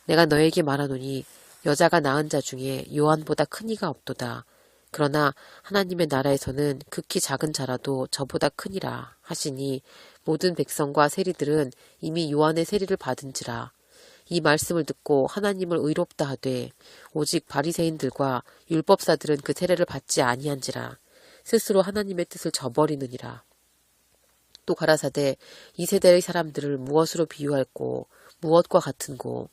내가 너에게 말하노니 여자가 낳은 자 중에 요한보다 큰 이가 없도다. 그러나 하나님의 나라에서는 극히 작은 자라도 저보다 크니라 하시니 모든 백성과 세리들은 이미 요한의 세리를 받은지라. 이 말씀을 듣고 하나님을 의롭다 하되 오직 바리새인들과 율법사들은 그 세례를 받지 아니한지라. 스스로 하나님의 뜻을 저버리느니라. 또 가라사대 이 세대의 사람들을 무엇으로 비유할꼬 무엇과 같은고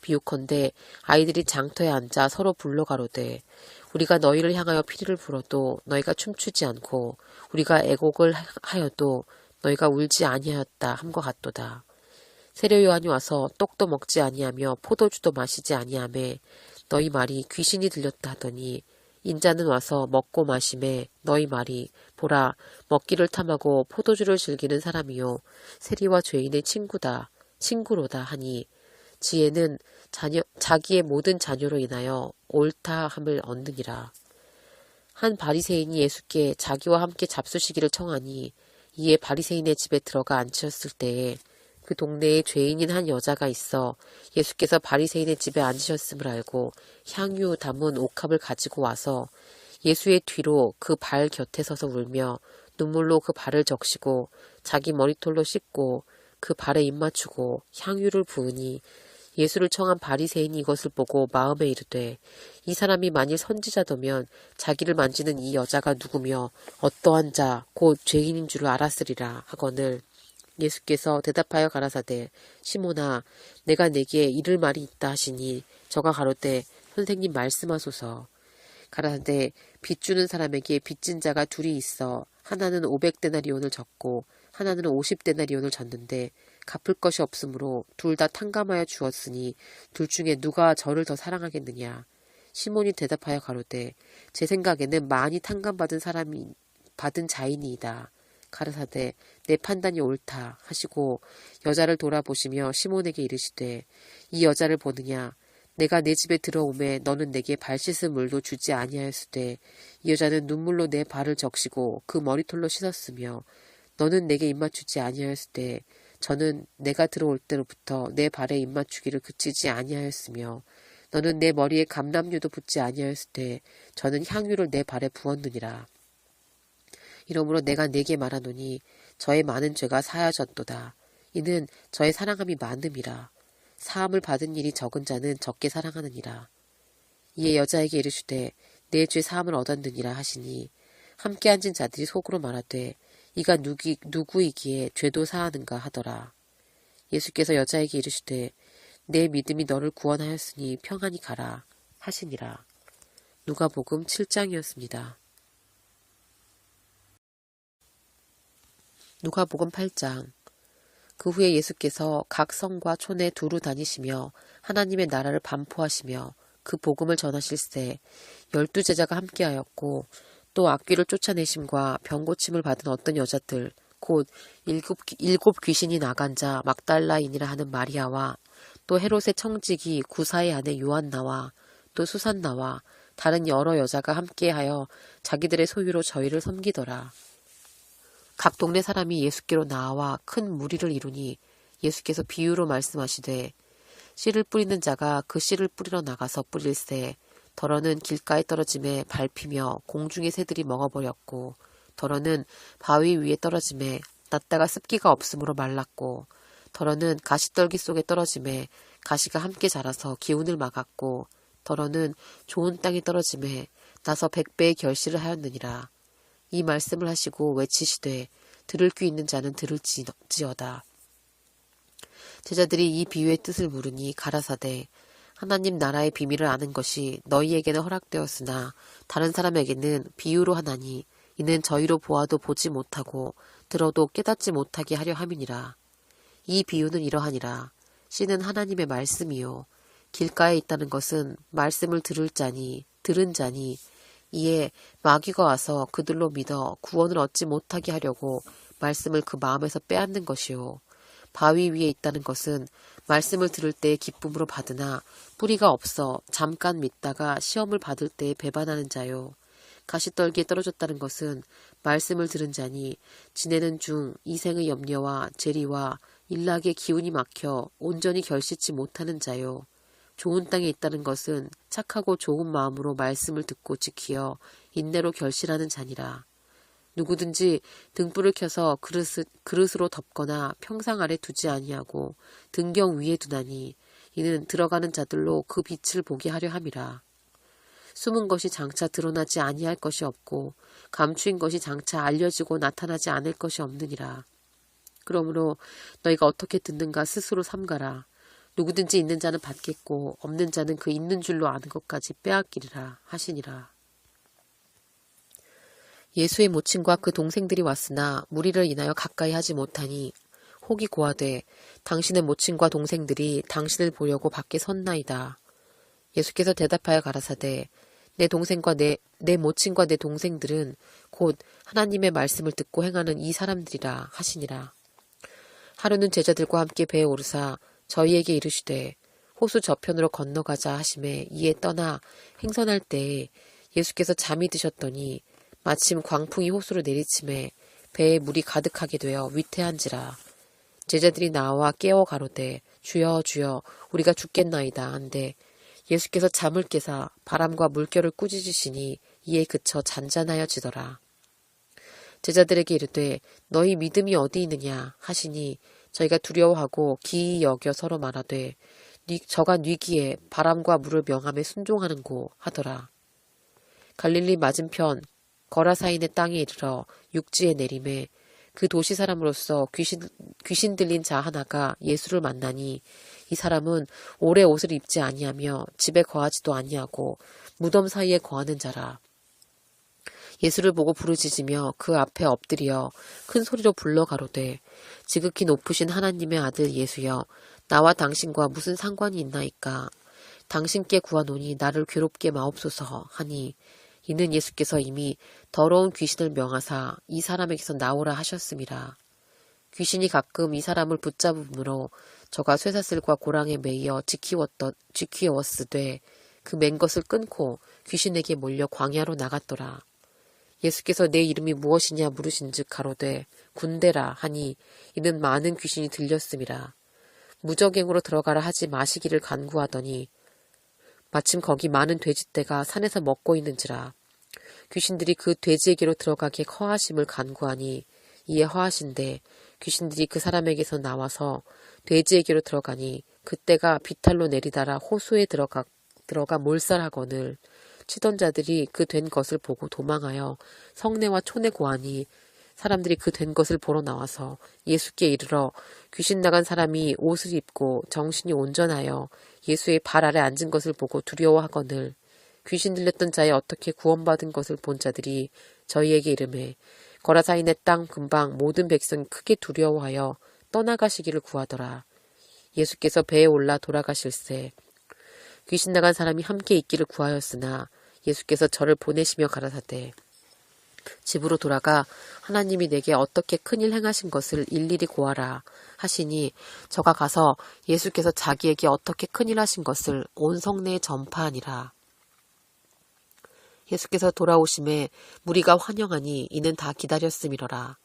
비유컨대 아이들이 장터에 앉아 서로 불러가로되 우리가 너희를 향하여 피리를 불어도 너희가 춤추지 않고 우리가 애곡을 하여도 너희가 울지 아니하였다 함과 같도다. 세례 요한이 와서 떡도 먹지 아니하며 포도주도 마시지 아니하매 너희 말이 귀신이 들렸다 하더니 인자는 와서 먹고 마심에 너희 말이 보라 먹기를 탐하고 포도주를 즐기는 사람이요 세리와 죄인의 친구로다 하니 지혜는 자기의 모든 자녀로 인하여 옳다함을 얻느니라. 한 바리새인이 예수께 자기와 함께 잡수시기를 청하니 이에 바리새인의 집에 들어가 앉으셨을 때에 그 동네에 죄인인 한 여자가 있어 예수께서 바리새인의 집에 앉으셨음을 알고 향유 담은 옥합을 가지고 와서 예수의 뒤로 그 발 곁에 서서 울며 눈물로 그 발을 적시고 자기 머리털로 씻고 그 발에 입 맞추고 향유를 부으니 예수를 청한 바리새인이 이것을 보고 마음에 이르되 이 사람이 만일 선지자더면 자기를 만지는 이 여자가 누구며 어떠한 자 곧 죄인인 줄을 알았으리라 하거늘 예수께서 대답하여 가라사대 시몬아 내가 내게 이를 말이 있다 하시니 저가 가로되 선생님 말씀하소서. 가라사대 빚 주는 사람에게 빚진 자가 둘이 있어 하나는 500데나리온을 졌고 하나는 50데나리온을 졌는데 갚을 것이 없으므로 둘 다 탕감하여 주었으니 둘 중에 누가 저를 더 사랑하겠느냐. 시몬이 대답하여 가로되 제 생각에는 많이 탕감받은 사람이 받은 자이니이다. 가라사대 내 판단이 옳다 하시고 여자를 돌아보시며 시몬에게 이르시되 이 여자를 보느냐. 내가 내 집에 들어오매 너는 내게 발 씻을 물도 주지 아니하였으되 이 여자는 눈물로 내 발을 적시고 그 머리털로 씻었으며 너는 내게 입맞추지 아니하였으되 저는 내가 들어올 때로부터 내 발에 입맞추기를 그치지 아니하였으며 너는 내 머리에 감람류도 붓지 아니하였을 때 저는 향유를 내 발에 부었느니라. 이러므로 내가 네게 말하노니 저의 많은 죄가 사하졌도다. 이는 저의 사랑함이 많음이라. 사함을 받은 일이 적은 자는 적게 사랑하느니라. 이에 여자에게 이르시되 내 죄 사함을 얻었느니라 하시니 함께 앉은 자들이 속으로 말하되 이가 누구이기에 죄도 사하는가 하더라. 예수께서 여자에게 이르시되 내 믿음이 너를 구원하였으니 평안히 가라 하시니라. 누가복음 7장이었습니다. 누가복음 8장. 그 후에 예수께서 각 성과 촌에 두루 다니시며 하나님의 나라를 반포하시며 그 복음을 전하실세 12제자가 함께하였고 또 악귀를 쫓아내심과 병고침을 받은 어떤 여자들 곧 일곱 귀신이 나간 자 막달라인이라 하는 마리아와 또 헤롯의 청지기 구사의 아내 요한나와 또 수산나와 다른 여러 여자가 함께하여 자기들의 소유로 저희를 섬기더라. 각 동네 사람이 예수께로 나와 큰 무리를 이루니 예수께서 비유로 말씀하시되 씨를 뿌리는 자가 그 씨를 뿌리러 나가서 뿌릴새 더러는 길가에 떨어짐에 밟히며 공중의 새들이 먹어버렸고 더러는 바위 위에 떨어짐에 났다가 습기가 없으므로 말랐고 더러는 가시떨기 속에 떨어짐에 가시가 함께 자라서 기운을 막았고 더러는 좋은 땅에 떨어짐에 나서 100배의 결실을 하였느니라. 이 말씀을 하시고 외치시되 들을 귀 있는 자는 들을지어다. 제자들이 이 비유의 뜻을 물으니 가라사대 하나님 나라의 비밀을 아는 것이 너희에게는 허락되었으나 다른 사람에게는 비유로 하나니 이는 저희로 보아도 보지 못하고 들어도 깨닫지 못하게 하려 함이니라. 이 비유는 이러하니라. 씨는 하나님의 말씀이요 길가에 있다는 것은 말씀을 들은 자니 이에 마귀가 와서 그들로 믿어 구원을 얻지 못하게 하려고 말씀을 그 마음에서 빼앗는 것이요. 바위 위에 있다는 것은 말씀을 들을 때에 기쁨으로 받으나 뿌리가 없어 잠깐 믿다가 시험을 받을 때에 배반하는 자요. 가시떨기에 떨어졌다는 것은 말씀을 들은 자니 지내는 중 이생의 염려와 재리와 일락의 기운이 막혀 온전히 결실치 못하는 자요. 좋은 땅에 있다는 것은 착하고 좋은 마음으로 말씀을 듣고 지키어 인내로 결실하는 자니라. 누구든지 등불을 켜서 그릇으로 덮거나 평상 아래 두지 아니하고 등경 위에 두나니 이는 들어가는 자들로 그 빛을 보게 하려 함이라. 숨은 것이 장차 드러나지 아니할 것이 없고 감추인 것이 장차 알려지고 나타나지 않을 것이 없느니라. 그러므로 너희가 어떻게 듣는가 스스로 삼가라. 누구든지 있는 자는 받겠고 없는 자는 그 있는 줄로 아는 것까지 빼앗기리라 하시니라. 예수의 모친과 그 동생들이 왔으나 무리를 인하여 가까이 하지 못하니 혹이 고하되 당신의 모친과 동생들이 당신을 보려고 밖에 섰나이다. 예수께서 대답하여 가라사대 내 모친과 내 동생들은 곧 하나님의 말씀을 듣고 행하는 이 사람들이라 하시니라. 하루는 제자들과 함께 배에 오르사 저희에게 이르시되 호수 저편으로 건너가자 하심에 이에 떠나 행선할 때에 예수께서 잠이 드셨더니 마침 광풍이 호수로 내리침에 배에 물이 가득하게 되어 위태한지라. 제자들이 나와 깨어 가로되 주여 주여 우리가 죽겠나이다 한데 예수께서 잠을 깨사 바람과 물결을 꾸짖으시니 이에 그쳐 잔잔하여지더라. 제자들에게 이르되 너희 믿음이 어디 있느냐 하시니 저희가 두려워하고 기이 여겨 서로 말하되 저가 뉘기에 바람과 물을 명함에 순종하는고 하더라. 갈릴리 맞은편 거라사인의 땅에 이르러 육지에 내림에 그 도시 사람으로서 귀신 들린 자 하나가 예수를 만나니 이 사람은 오래 옷을 입지 아니하며 집에 거하지도 아니하고 무덤 사이에 거하는 자라. 예수를 보고 부르짖으며 그 앞에 엎드려 큰 소리로 불러 가로되 지극히 높으신 하나님의 아들 예수여 나와 당신과 무슨 상관이 있나이까. 당신께 구하노니 나를 괴롭게 마옵소서 하니 이는 예수께서 이미 더러운 귀신을 명하사 이 사람에게서 나오라 하셨음이라. 귀신이 가끔 이 사람을 붙잡음으로 저가 쇠사슬과 고랑에 매이어 지키었으되 그 맨 것을 끊고 귀신에게 몰려 광야로 나갔더라. 예수께서 내 이름이 무엇이냐 물으신즉 가로되 군대라 하니 이는 많은 귀신이 들렸음이라. 무적행으로 들어가라 하지 마시기를 간구하더니 마침 거기 많은 돼지떼가 산에서 먹고 있는지라. 귀신들이 그 돼지에게로 들어가기에 허하심을 간구하니 이에 허하신데 귀신들이 그 사람에게서 나와서 돼지에게로 들어가니 그때가 비탈로 내리다라 호수에 들어가 몰살하거늘 치던 자들이 그 된 것을 보고 도망하여 성내와 촌에 고하니 사람들이 그 된 것을 보러 나와서 예수께 이르러 귀신 나간 사람이 옷을 입고 정신이 온전하여 예수의 발 아래 앉은 것을 보고 두려워하거늘 귀신 들렸던 자의 어떻게 구원받은 것을 본 자들이 저희에게 이르매 거라사인의 땅 근방 모든 백성이 크게 두려워하여 떠나가시기를 구하더라. 예수께서 배에 올라 돌아가실새 귀신 나간 사람이 함께 있기를 구하였으나 예수께서 저를 보내시며 가라사대 집으로 돌아가 하나님이 내게 어떻게 큰일 행하신 것을 일일이 고하라 하시니 저가 가서 예수께서 자기에게 어떻게 큰일 하신 것을 온 성내에 전파하니라. 예수께서 돌아오심에 무리가 환영하니 이는 다 기다렸음이로라.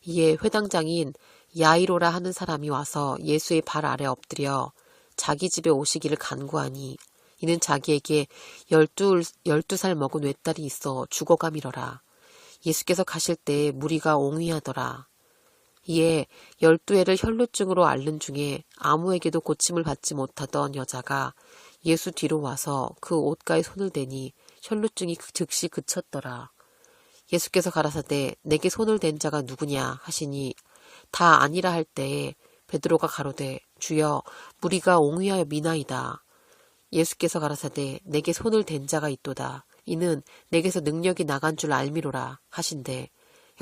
이에 회당장인 야이로라 하는 사람이 와서 예수의 발 아래 엎드려 자기 집에 오시기를 간구하니 이는 자기에게 12살 먹은 외딸이 있어 죽어감이러라. 예수께서 가실 때에 무리가 옹위하더라. 이에 12해를 혈루증으로 앓는 중에 아무에게도 고침을 받지 못하던 여자가 예수 뒤로 와서 그 옷가에 손을 대니 혈루증이 즉시 그쳤더라. 예수께서 가라사대 내게 손을 댄 자가 누구냐 하시니 다 아니라 할 때에 베드로가 가로되 주여 무리가 옹위하여 미나이다. 예수께서 가라사대 내게 손을 댄 자가 있도다. 이는 내게서 능력이 나간 줄 알미로라 하신대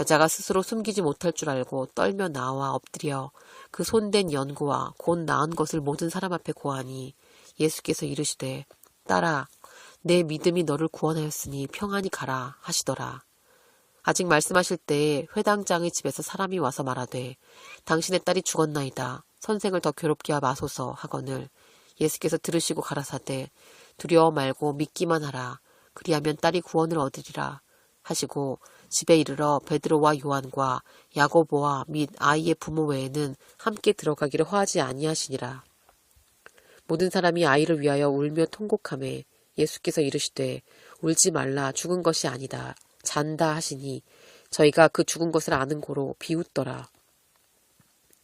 여자가 스스로 숨기지 못할 줄 알고 떨며 나와 엎드려 그 손댄 연고와 곧 나은 것을 모든 사람 앞에 고하니 예수께서 이르시되 딸아 내 믿음이 너를 구원하였으니 평안히 가라 하시더라. 아직 말씀하실 때에 회당장의 집에서 사람이 와서 말하되 당신의 딸이 죽었나이다. 선생을 더 괴롭게 마소서 하거늘 예수께서 들으시고 가라사대 두려워 말고 믿기만 하라. 그리하면 딸이 구원을 얻으리라 하시고 집에 이르러 베드로와 요한과 야고보와 및 아이의 부모 외에는 함께 들어가기를 허하지 아니하시니라. 모든 사람이 아이를 위하여 울며 통곡하매 예수께서 이르시되 울지 말라 죽은 것이 아니다 잔다 하시니 저희가 그 죽은 것을 아는 고로 비웃더라.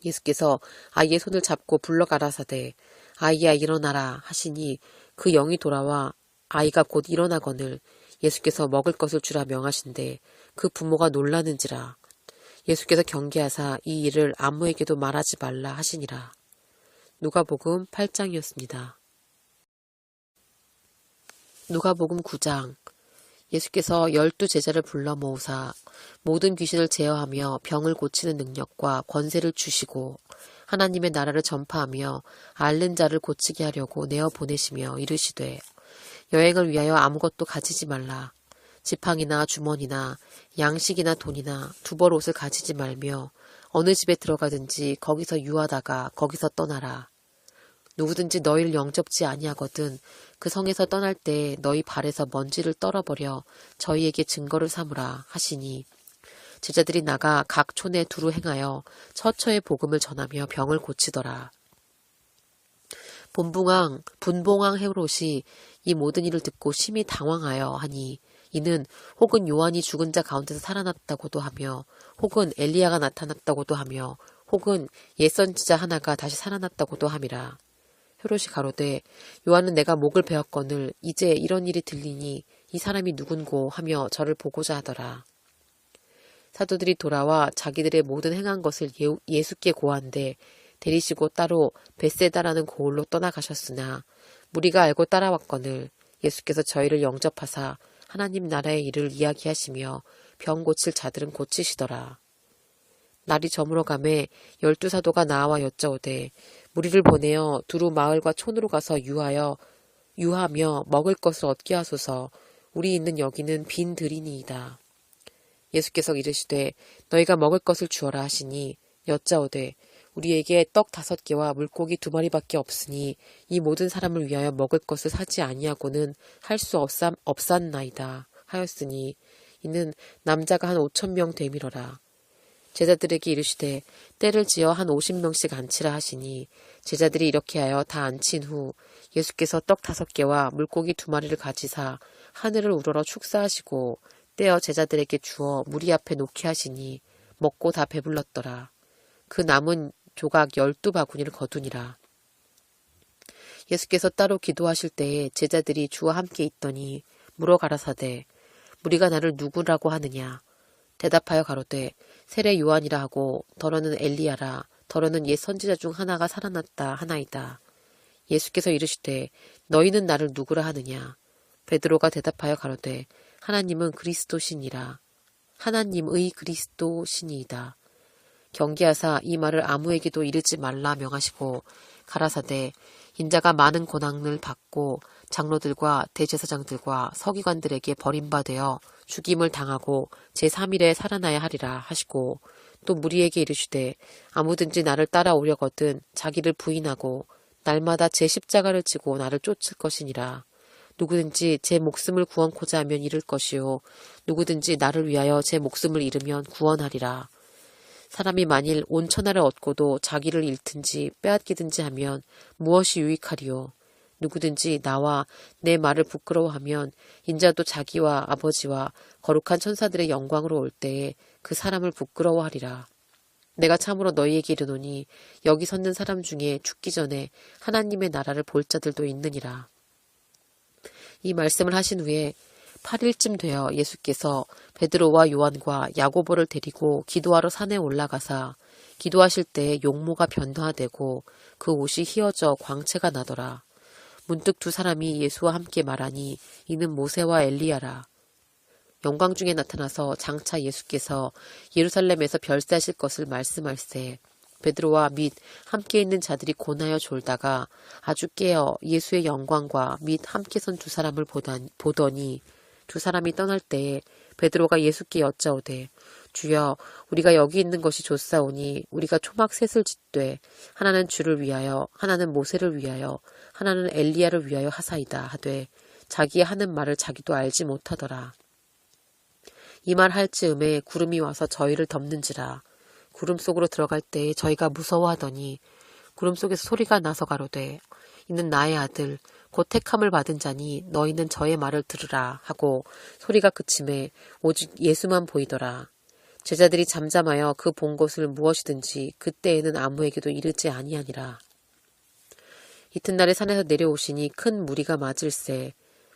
예수께서 아이의 손을 잡고 불러 가라사대 아이야 일어나라 하시니 그 영이 돌아와 아이가 곧 일어나거늘 예수께서 먹을 것을 주라 명하신대 그 부모가 놀라는지라. 예수께서 경계하사 이 일을 아무에게도 말하지 말라 하시니라. 누가복음 8장이었습니다. 누가복음 9장. 예수께서 12제자를 불러 모으사 모든 귀신을 제어하며 병을 고치는 능력과 권세를 주시고 하나님의 나라를 전파하며 앓는 자를 고치게 하려고 내어 보내시며 이르시되 여행을 위하여 아무것도 가지지 말라. 지팡이나 주머니나 양식이나 돈이나 두벌 옷을 가지지 말며 어느 집에 들어가든지 거기서 유하다가 거기서 떠나라. 누구든지 너희를 영접지 아니하거든 그 성에서 떠날 때 너희 발에서 먼지를 떨어버려 저희에게 증거를 삼으라 하시니 제자들이 나가 각 촌에 두루 행하여 처처의 복음을 전하며 병을 고치더라. 분봉왕 헤롯이 이 모든 일을 듣고 심히 당황하여 하니 이는 혹은 요한이 죽은 자 가운데서 살아났다고도 하며 혹은 엘리야가 나타났다고도 하며 혹은 옛선지자 하나가 다시 살아났다고도 함이라. 헤롯이 가로되 요한은 내가 목을 베었거늘 이제 이런 일이 들리니 이 사람이 누군고 하며 저를 보고자 하더라. 사도들이 돌아와 자기들의 모든 행한 것을 예수께 고한데 데리시고 따로 벳세다라는 고을로 떠나가셨으나 무리가 알고 따라왔거늘 예수께서 저희를 영접하사 하나님 나라의 일을 이야기하시며 병 고칠 자들은 고치시더라. 날이 저물어가매 12사도가 나와 여짜오되 무리를 보내어 두루 마을과 촌으로 가서 유하며 먹을 것을 얻게 하소서. 우리 있는 여기는 빈 들이니이다. 예수께서 이르시되 너희가 먹을 것을 주어라 하시니 여짜오되 우리에게 떡 5개와 물고기 2마리밖에 없으니 이 모든 사람을 위하여 먹을 것을 사지 아니하고는 할 수 없삼나이다 하였으니 이는 남자가 한 5,000명 되밀어라. 제자들에게 이르시되 때를 지어 한 50명씩 앉히라 하시니 제자들이 이렇게 하여 다 앉힌 후 예수께서 떡 5개와 물고기 2마리를 가지사 하늘을 우러러 축사하시고 떼어 제자들에게 주어 무리 앞에 놓게 하시니 먹고 다 배불렀더라. 그 남은 조각 12바구니를 거두니라. 예수께서 따로 기도하실 때에 제자들이 주와 함께 있더니 물어 가라사대 무리가 나를 누구라고 하느냐. 대답하여 가로되 세례 요한이라 하고 더러는 엘리야라 더러는 옛 선지자 중 하나가 살아났다 하나이다. 예수께서 이르시되 너희는 나를 누구라 하느냐. 베드로가 대답하여 가로되 하나님은 그리스도시니라. 하나님의 그리스도시니이다. 경계하사 이 말을 아무에게도 이르지 말라 명하시고 가라사대 인자가 많은 고난을 받고 장로들과 대제사장들과 서기관들에게 버림받아 죽임을 당하고 제3일에 살아나야 하리라 하시고 또 무리에게 이르시되 아무든지 나를 따라오려거든 자기를 부인하고 날마다 제 십자가를 지고 나를 쫓을 것이니라. 누구든지 제 목숨을 구원코자 하면 잃을 것이요 누구든지 나를 위하여 제 목숨을 잃으면 구원하리라. 사람이 만일 온 천하를 얻고도 자기를 잃든지 빼앗기든지 하면 무엇이 유익하리요. 누구든지 나와 내 말을 부끄러워하면 인자도 자기와 아버지와 거룩한 천사들의 영광으로 올 때에 그 사람을 부끄러워하리라. 내가 참으로 너희에게 이르노니 여기 섰는 사람 중에 죽기 전에 하나님의 나라를 볼 자들도 있느니라. 이 말씀을 하신 후에 8일쯤 되어 예수께서 베드로와 요한과 야고보를 데리고 기도하러 산에 올라가사 기도하실 때에 용모가 변화되고 그 옷이 휘어져 광채가 나더라. 문득 2사람이 예수와 함께 말하니 이는 모세와 엘리야라. 영광 중에 나타나서 장차 예수께서 예루살렘에서 별세하실 것을 말씀할세 베드로와 및 함께 있는 자들이 고나여 졸다가 아주 깨어 예수의 영광과 및 함께 선 2사람을 보더니 2사람이 떠날 때에 베드로가 예수께 여짜오되 주여 우리가 여기 있는 것이 좋사오니 우리가 초막 셋을 짓되 하나는 주를 위하여 하나는 모세를 위하여 하나는 엘리야를 위하여 하사이다 하되 자기의 하는 말을 자기도 알지 못하더라. 이 말 할 즈음에 구름이 와서 저희를 덮는지라. 구름 속으로 들어갈 때에 저희가 무서워하더니 구름 속에서 소리가 나서 가로되 이는 나의 아들 곧 택함을 받은 자니 너희는 저의 말을 들으라 하고 소리가 그침에 오직 예수만 보이더라. 제자들이 잠잠하여 그 본 것을 무엇이든지 그때에는 아무에게도 이르지 아니하니라. 이튿날에 산에서 내려오시니 큰 무리가 맞을세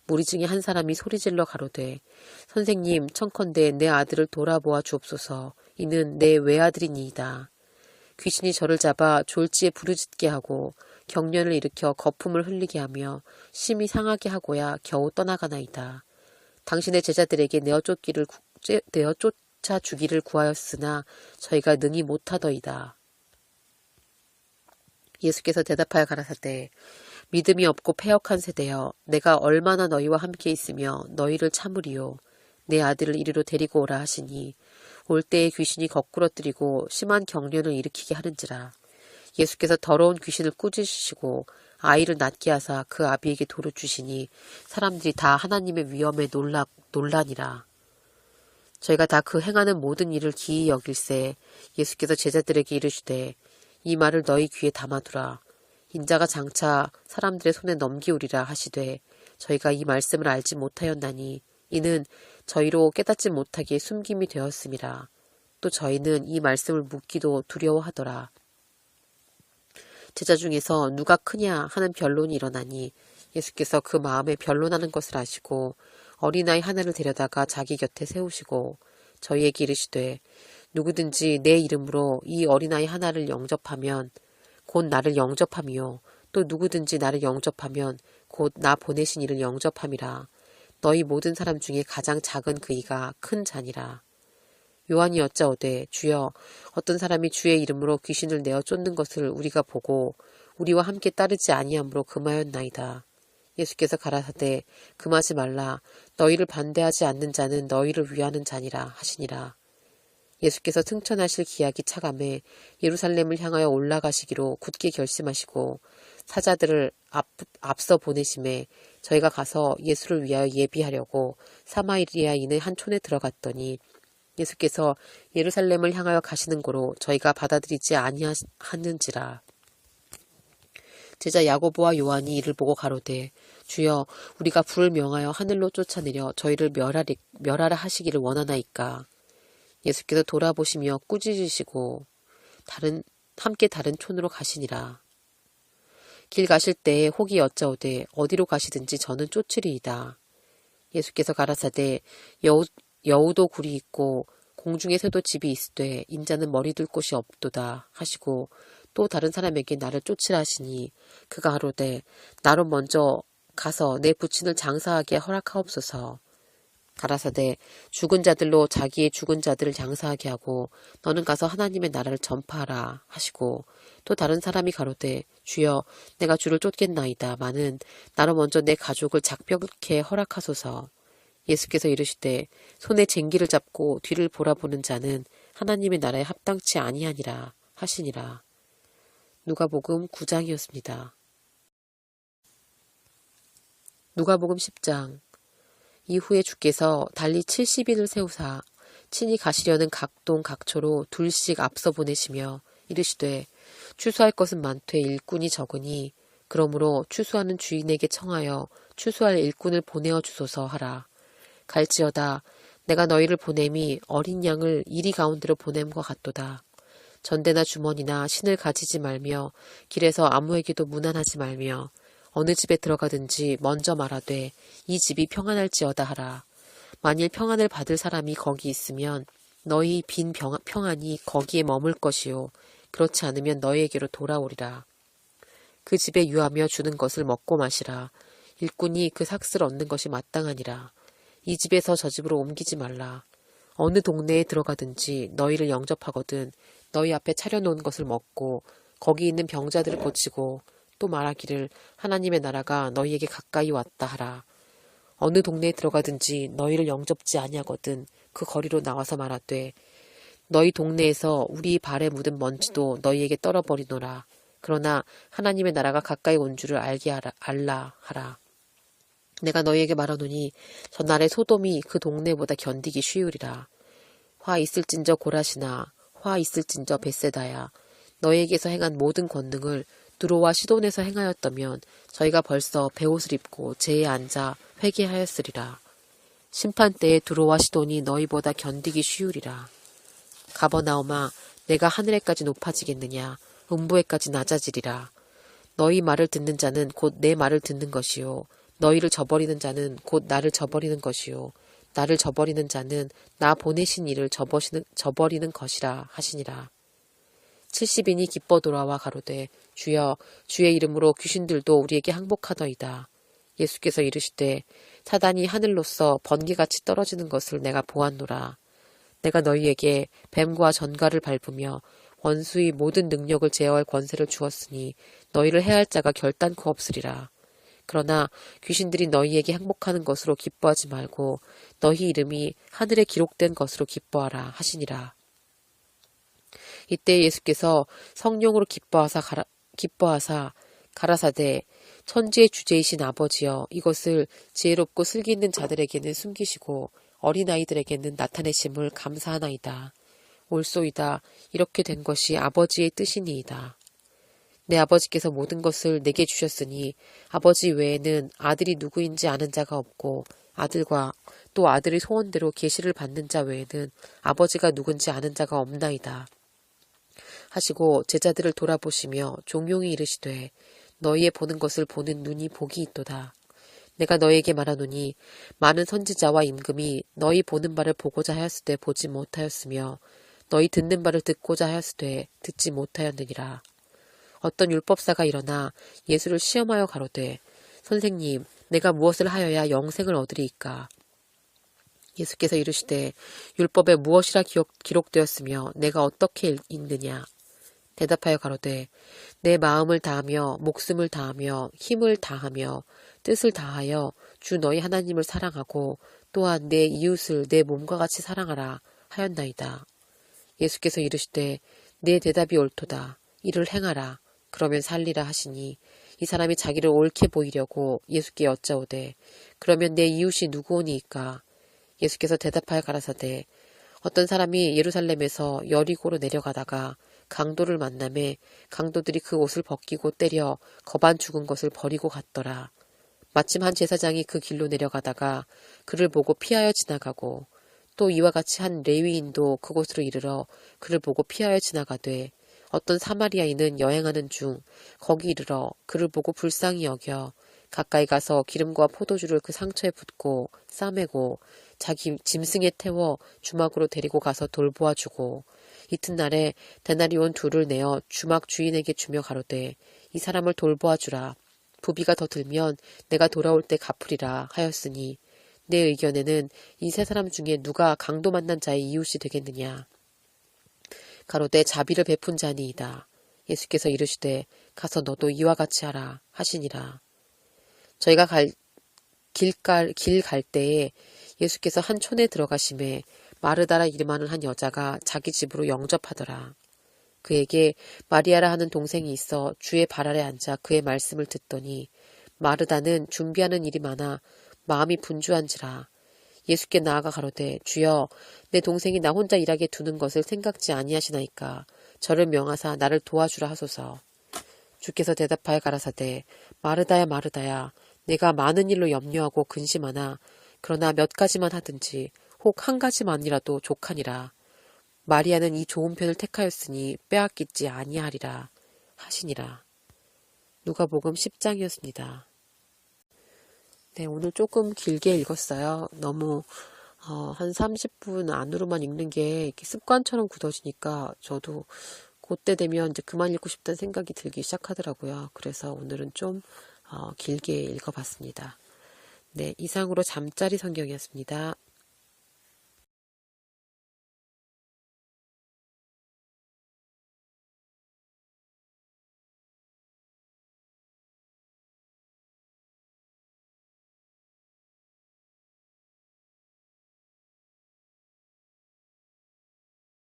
무리 중에 한 사람이 소리질러 가로되 선생님 청컨대 내 아들을 돌아보아 주옵소서 이는 내 외아들이니이다. 귀신이 저를 잡아 졸지에 부르짖게 하고 경련을 일으켜 거품을 흘리게 하며 심히 상하게 하고야 겨우 떠나가나이다. 당신의 제자들에게 내어 쫓아 주기를 구하였으나 저희가 능히 못하더이다. 예수께서 대답하여 가라사대 믿음이 없고 패역한 세대여 내가 얼마나 너희와 함께 있으며 너희를 참으리요. 내 아들을 이리로 데리고 오라 하시니 올 때에 귀신이 거꾸러뜨리고 심한 경련을 일으키게 하는지라. 예수께서 더러운 귀신을 꾸짖으시고 아이를 낫게 하사 그 아비에게 돌을 주시니 사람들이 다 하나님의 위엄에 놀라니라. 저희가 다 그 행하는 모든 일을 기이 여길세 예수께서 제자들에게 이르시되 이 말을 너희 귀에 담아두라. 인자가 장차 사람들의 손에 넘기우리라 하시되 저희가 이 말씀을 알지 못하였나니 이는 저희로 깨닫지 못하기에 숨김이 되었음이라. 또 저희는 이 말씀을 묻기도 두려워하더라. 제자 중에서 누가 크냐 하는 변론이 일어나니 예수께서 그 마음에 변론하는 것을 아시고 어린아이 하나를 데려다가 자기 곁에 세우시고 저희에게 이르시되 누구든지 내 이름으로 이 어린아이 하나를 영접하면 곧 나를 영접함이요 또 누구든지 나를 영접하면 곧 나 보내신 이를 영접함이라. 너희 모든 사람 중에 가장 작은 그이가 큰 자니라. 요한이 여짜오되 주여 어떤 사람이 주의 이름으로 귀신을 내어 쫓는 것을 우리가 보고 우리와 함께 따르지 아니함으로 금하였나이다. 예수께서 가라사대 금하지 말라. 너희를 반대하지 않는 자는 너희를 위하는 자니라 하시니라. 예수께서 승천하실 기약이 차감해 예루살렘을 향하여 올라가시기로 굳게 결심하시고 사자들을 앞서 보내심에 저희가 가서 예수를 위하여 예비하려고 사마리아인의 한 촌에 들어갔더니 예수께서 예루살렘을 향하여 가시는 고로 저희가 받아들이지 아니하는지라. 제자 야고보와 요한이 이를 보고 가로되 주여 우리가 불을 명하여 하늘로 쫓아내려 저희를 멸하라 하시기를 원하나이까. 예수께서 돌아보시며 꾸짖으시고 함께 다른 촌으로 가시니라. 길 가실 때에 혹이 여짜오되 어디로 가시든지 저는 쫓으리이다. 예수께서 가라사대 여우도 굴이 있고 공중에 새도 집이 있으되 인자는 머리 둘 곳이 없도다 하시고 또 다른 사람에게 나를 쫓으라 하시니 그가 가로되 나로 먼저 가서 내 부친을 장사하게 허락하옵소서. 가라사대 죽은 자들로 자기의 죽은 자들을 장사하게 하고 너는 가서 하나님의 나라를 전파하라 하시고 또 다른 사람이 가로되 주여 내가 주를 쫓겠나이다 마는 나로 먼저 내 가족을 작별케 허락하소서. 예수께서 이르시되 손에 쟁기를 잡고 뒤를 보라보는 자는 하나님의 나라에 합당치 아니하니라 하시니라. 누가복음 9장이었습니다. 누가복음 10장. 이후에 주께서 달리 70인을 세우사 친히 가시려는 각동 각초로 둘씩 앞서 보내시며 이르시되 추수할 것은 많되 일꾼이 적으니 그러므로 추수하는 주인에게 청하여 추수할 일꾼을 보내어 주소서 하라. 갈지어다 내가 너희를 보냄이 어린 양을 이리 가운데로 보냄과 같도다. 전대나 주머니나 신을 가지지 말며 길에서 아무에게도 문안하지 말며 어느 집에 들어가든지 먼저 말하되 이 집이 평안할지어다 하라. 만일 평안을 받을 사람이 거기 있으면 너희 빈 평안이 거기에 머물 것이요 그렇지 않으면 너희에게로 돌아오리라. 그 집에 유하며 주는 것을 먹고 마시라. 일꾼이 그 삭슬 얻는 것이 마땅하니라. 이 집에서 저 집으로 옮기지 말라. 어느 동네에 들어가든지 너희를 영접하거든 너희 앞에 차려놓은 것을 먹고 거기 있는 병자들을 고치고 또 말하기를 하나님의 나라가 너희에게 가까이 왔다 하라. 어느 동네에 들어가든지 너희를 영접지 아니하거든 그 거리로 나와서 말하되 너희 동네에서 우리 발에 묻은 먼지도 너희에게 떨어버리노라. 그러나 하나님의 나라가 가까이 온 줄을 알라 하라. 내가 너희에게 말하노니 전날에 소돔이 그 동네보다 견디기 쉬우리라. 화 있을진저 고라시나 화 있을진저 벳세다야. 너희에게서 행한 모든 권능을 두로와 시돈에서 행하였다면 저희가 벌써 베옷을 입고 제에 앉아 회개하였으리라. 심판 때에 두로와 시돈이 너희보다 견디기 쉬우리라. 가버나움아 내가 하늘에까지 높아지겠느냐 음부에까지 낮아지리라. 너희 말을 듣는 자는 곧 내 말을 듣는 것이요 너희를 저버리는 자는 곧 나를 저버리는 것이요 나를 저버리는 자는 나 보내신 이를 저버리는 것이라 하시니라. 70인이 기뻐 돌아와 가로되 주여 주의 이름으로 귀신들도 우리에게 항복하더이다. 예수께서 이르시되 사단이 하늘로서 번개같이 떨어지는 것을 내가 보았노라. 내가 너희에게 뱀과 전갈을 밟으며 원수의 모든 능력을 제어할 권세를 주었으니 너희를 해할 자가 결단코 없으리라. 그러나 귀신들이 너희에게 항복하는 것으로 기뻐하지 말고 너희 이름이 하늘에 기록된 것으로 기뻐하라 하시니라. 이때 예수께서 성령으로 기뻐하사 가라사대 천지의 주제이신 아버지여 이것을 지혜롭고 슬기 있는 자들에게는 숨기시고 어린아이들에게는 나타내심을 감사하나이다. 옳소이다. 이렇게 된 것이 아버지의 뜻이니이다. 내 아버지께서 모든 것을 내게 주셨으니 아버지 외에는 아들이 누구인지 아는 자가 없고 아들과 또 아들의 소원대로 계시를 받는 자 외에는 아버지가 누군지 아는 자가 없나이다. 하시고 제자들을 돌아보시며 종용이 이르시되 너희의 보는 것을 보는 눈이 복이 있도다. 내가 너희에게 말하노니 많은 선지자와 임금이 너희 보는 바를 보고자 하였으되 보지 못하였으며 너희 듣는 바를 듣고자 하였으되 듣지 못하였느니라. 어떤 율법사가 일어나 예수를 시험하여 가로되 선생님 내가 무엇을 하여야 영생을 얻으리이까. 예수께서 이르시되 율법에 무엇이라 기록되었으며 내가 어떻게 읽느냐. 대답하여 가로되 내 마음을 다하며 목숨을 다하며 힘을 다하며 뜻을 다하여 주 너희 하나님을 사랑하고 또한 내 이웃을 내 몸과 같이 사랑하라 하였나이다. 예수께서 이르시되 내 대답이 옳도다. 이를 행하라. 그러면 살리라 하시니 이 사람이 자기를 옳게 보이려고 예수께 여짜오되 그러면 내 이웃이 누구오니이까. 예수께서 대답하여 가라사대 어떤 사람이 예루살렘에서 여리고로 내려가다가 강도를 만남에 강도들이 그 옷을 벗기고 때려 거반 죽은 것을 버리고 갔더라. 마침 한 제사장이 그 길로 내려가다가 그를 보고 피하여 지나가고 또 이와 같이 한 레위인도 그곳으로 이르러 그를 보고 피하여 지나가되 어떤 사마리아인은 여행하는 중 거기 이르러 그를 보고 불쌍히 여겨 가까이 가서 기름과 포도주를 그 상처에 붓고 싸매고 자기 짐승에 태워 주막으로 데리고 가서 돌보아 주고 이튿날에 데나리온 둘을 내어 주막 주인에게 주며 가로되 이 사람을 돌보아 주라. 부비가 더 들면 내가 돌아올 때 갚으리라 하였으니 내 의견에는 이 세 사람 중에 누가 강도 만난 자의 이웃이 되겠느냐. 가로되 자비를 베푼 자니이다. 예수께서 이르시되 가서 너도 이와 같이 하라 하시니라. 저희가 길 갈 때에 예수께서 한 촌에 들어가심에 마르다라 이름하는 한 여자가 자기 집으로 영접하더라. 그에게 마리아라 하는 동생이 있어 주의 발 아래 앉아 그의 말씀을 듣더니 마르다는 준비하는 일이 많아 마음이 분주한지라. 예수께 나아가 가로되 주여 내 동생이 나 혼자 일하게 두는 것을 생각지 아니하시나이까 저를 명하사 나를 도와주라 하소서. 주께서 대답하여 가라사대 마르다야 마르다야 내가 많은 일로 염려하고 근심하나 그러나 몇 가지만 하든지 혹 한 가지만이라도 족하니라. 마리아는 이 좋은 편을 택하였으니 빼앗기지 아니하리라 하시니라. 누가복음 10장이었습니다. 네, 오늘 조금 길게 읽었어요. 너무 한 30분 안으로만 읽는 게 이렇게 습관처럼 굳어지니까 저도 그때 되면 이제 그만 읽고 싶다는 생각이 들기 시작하더라고요. 그래서 오늘은 좀 길게 읽어봤습니다. 네, 이상으로 잠자리 성경이었습니다.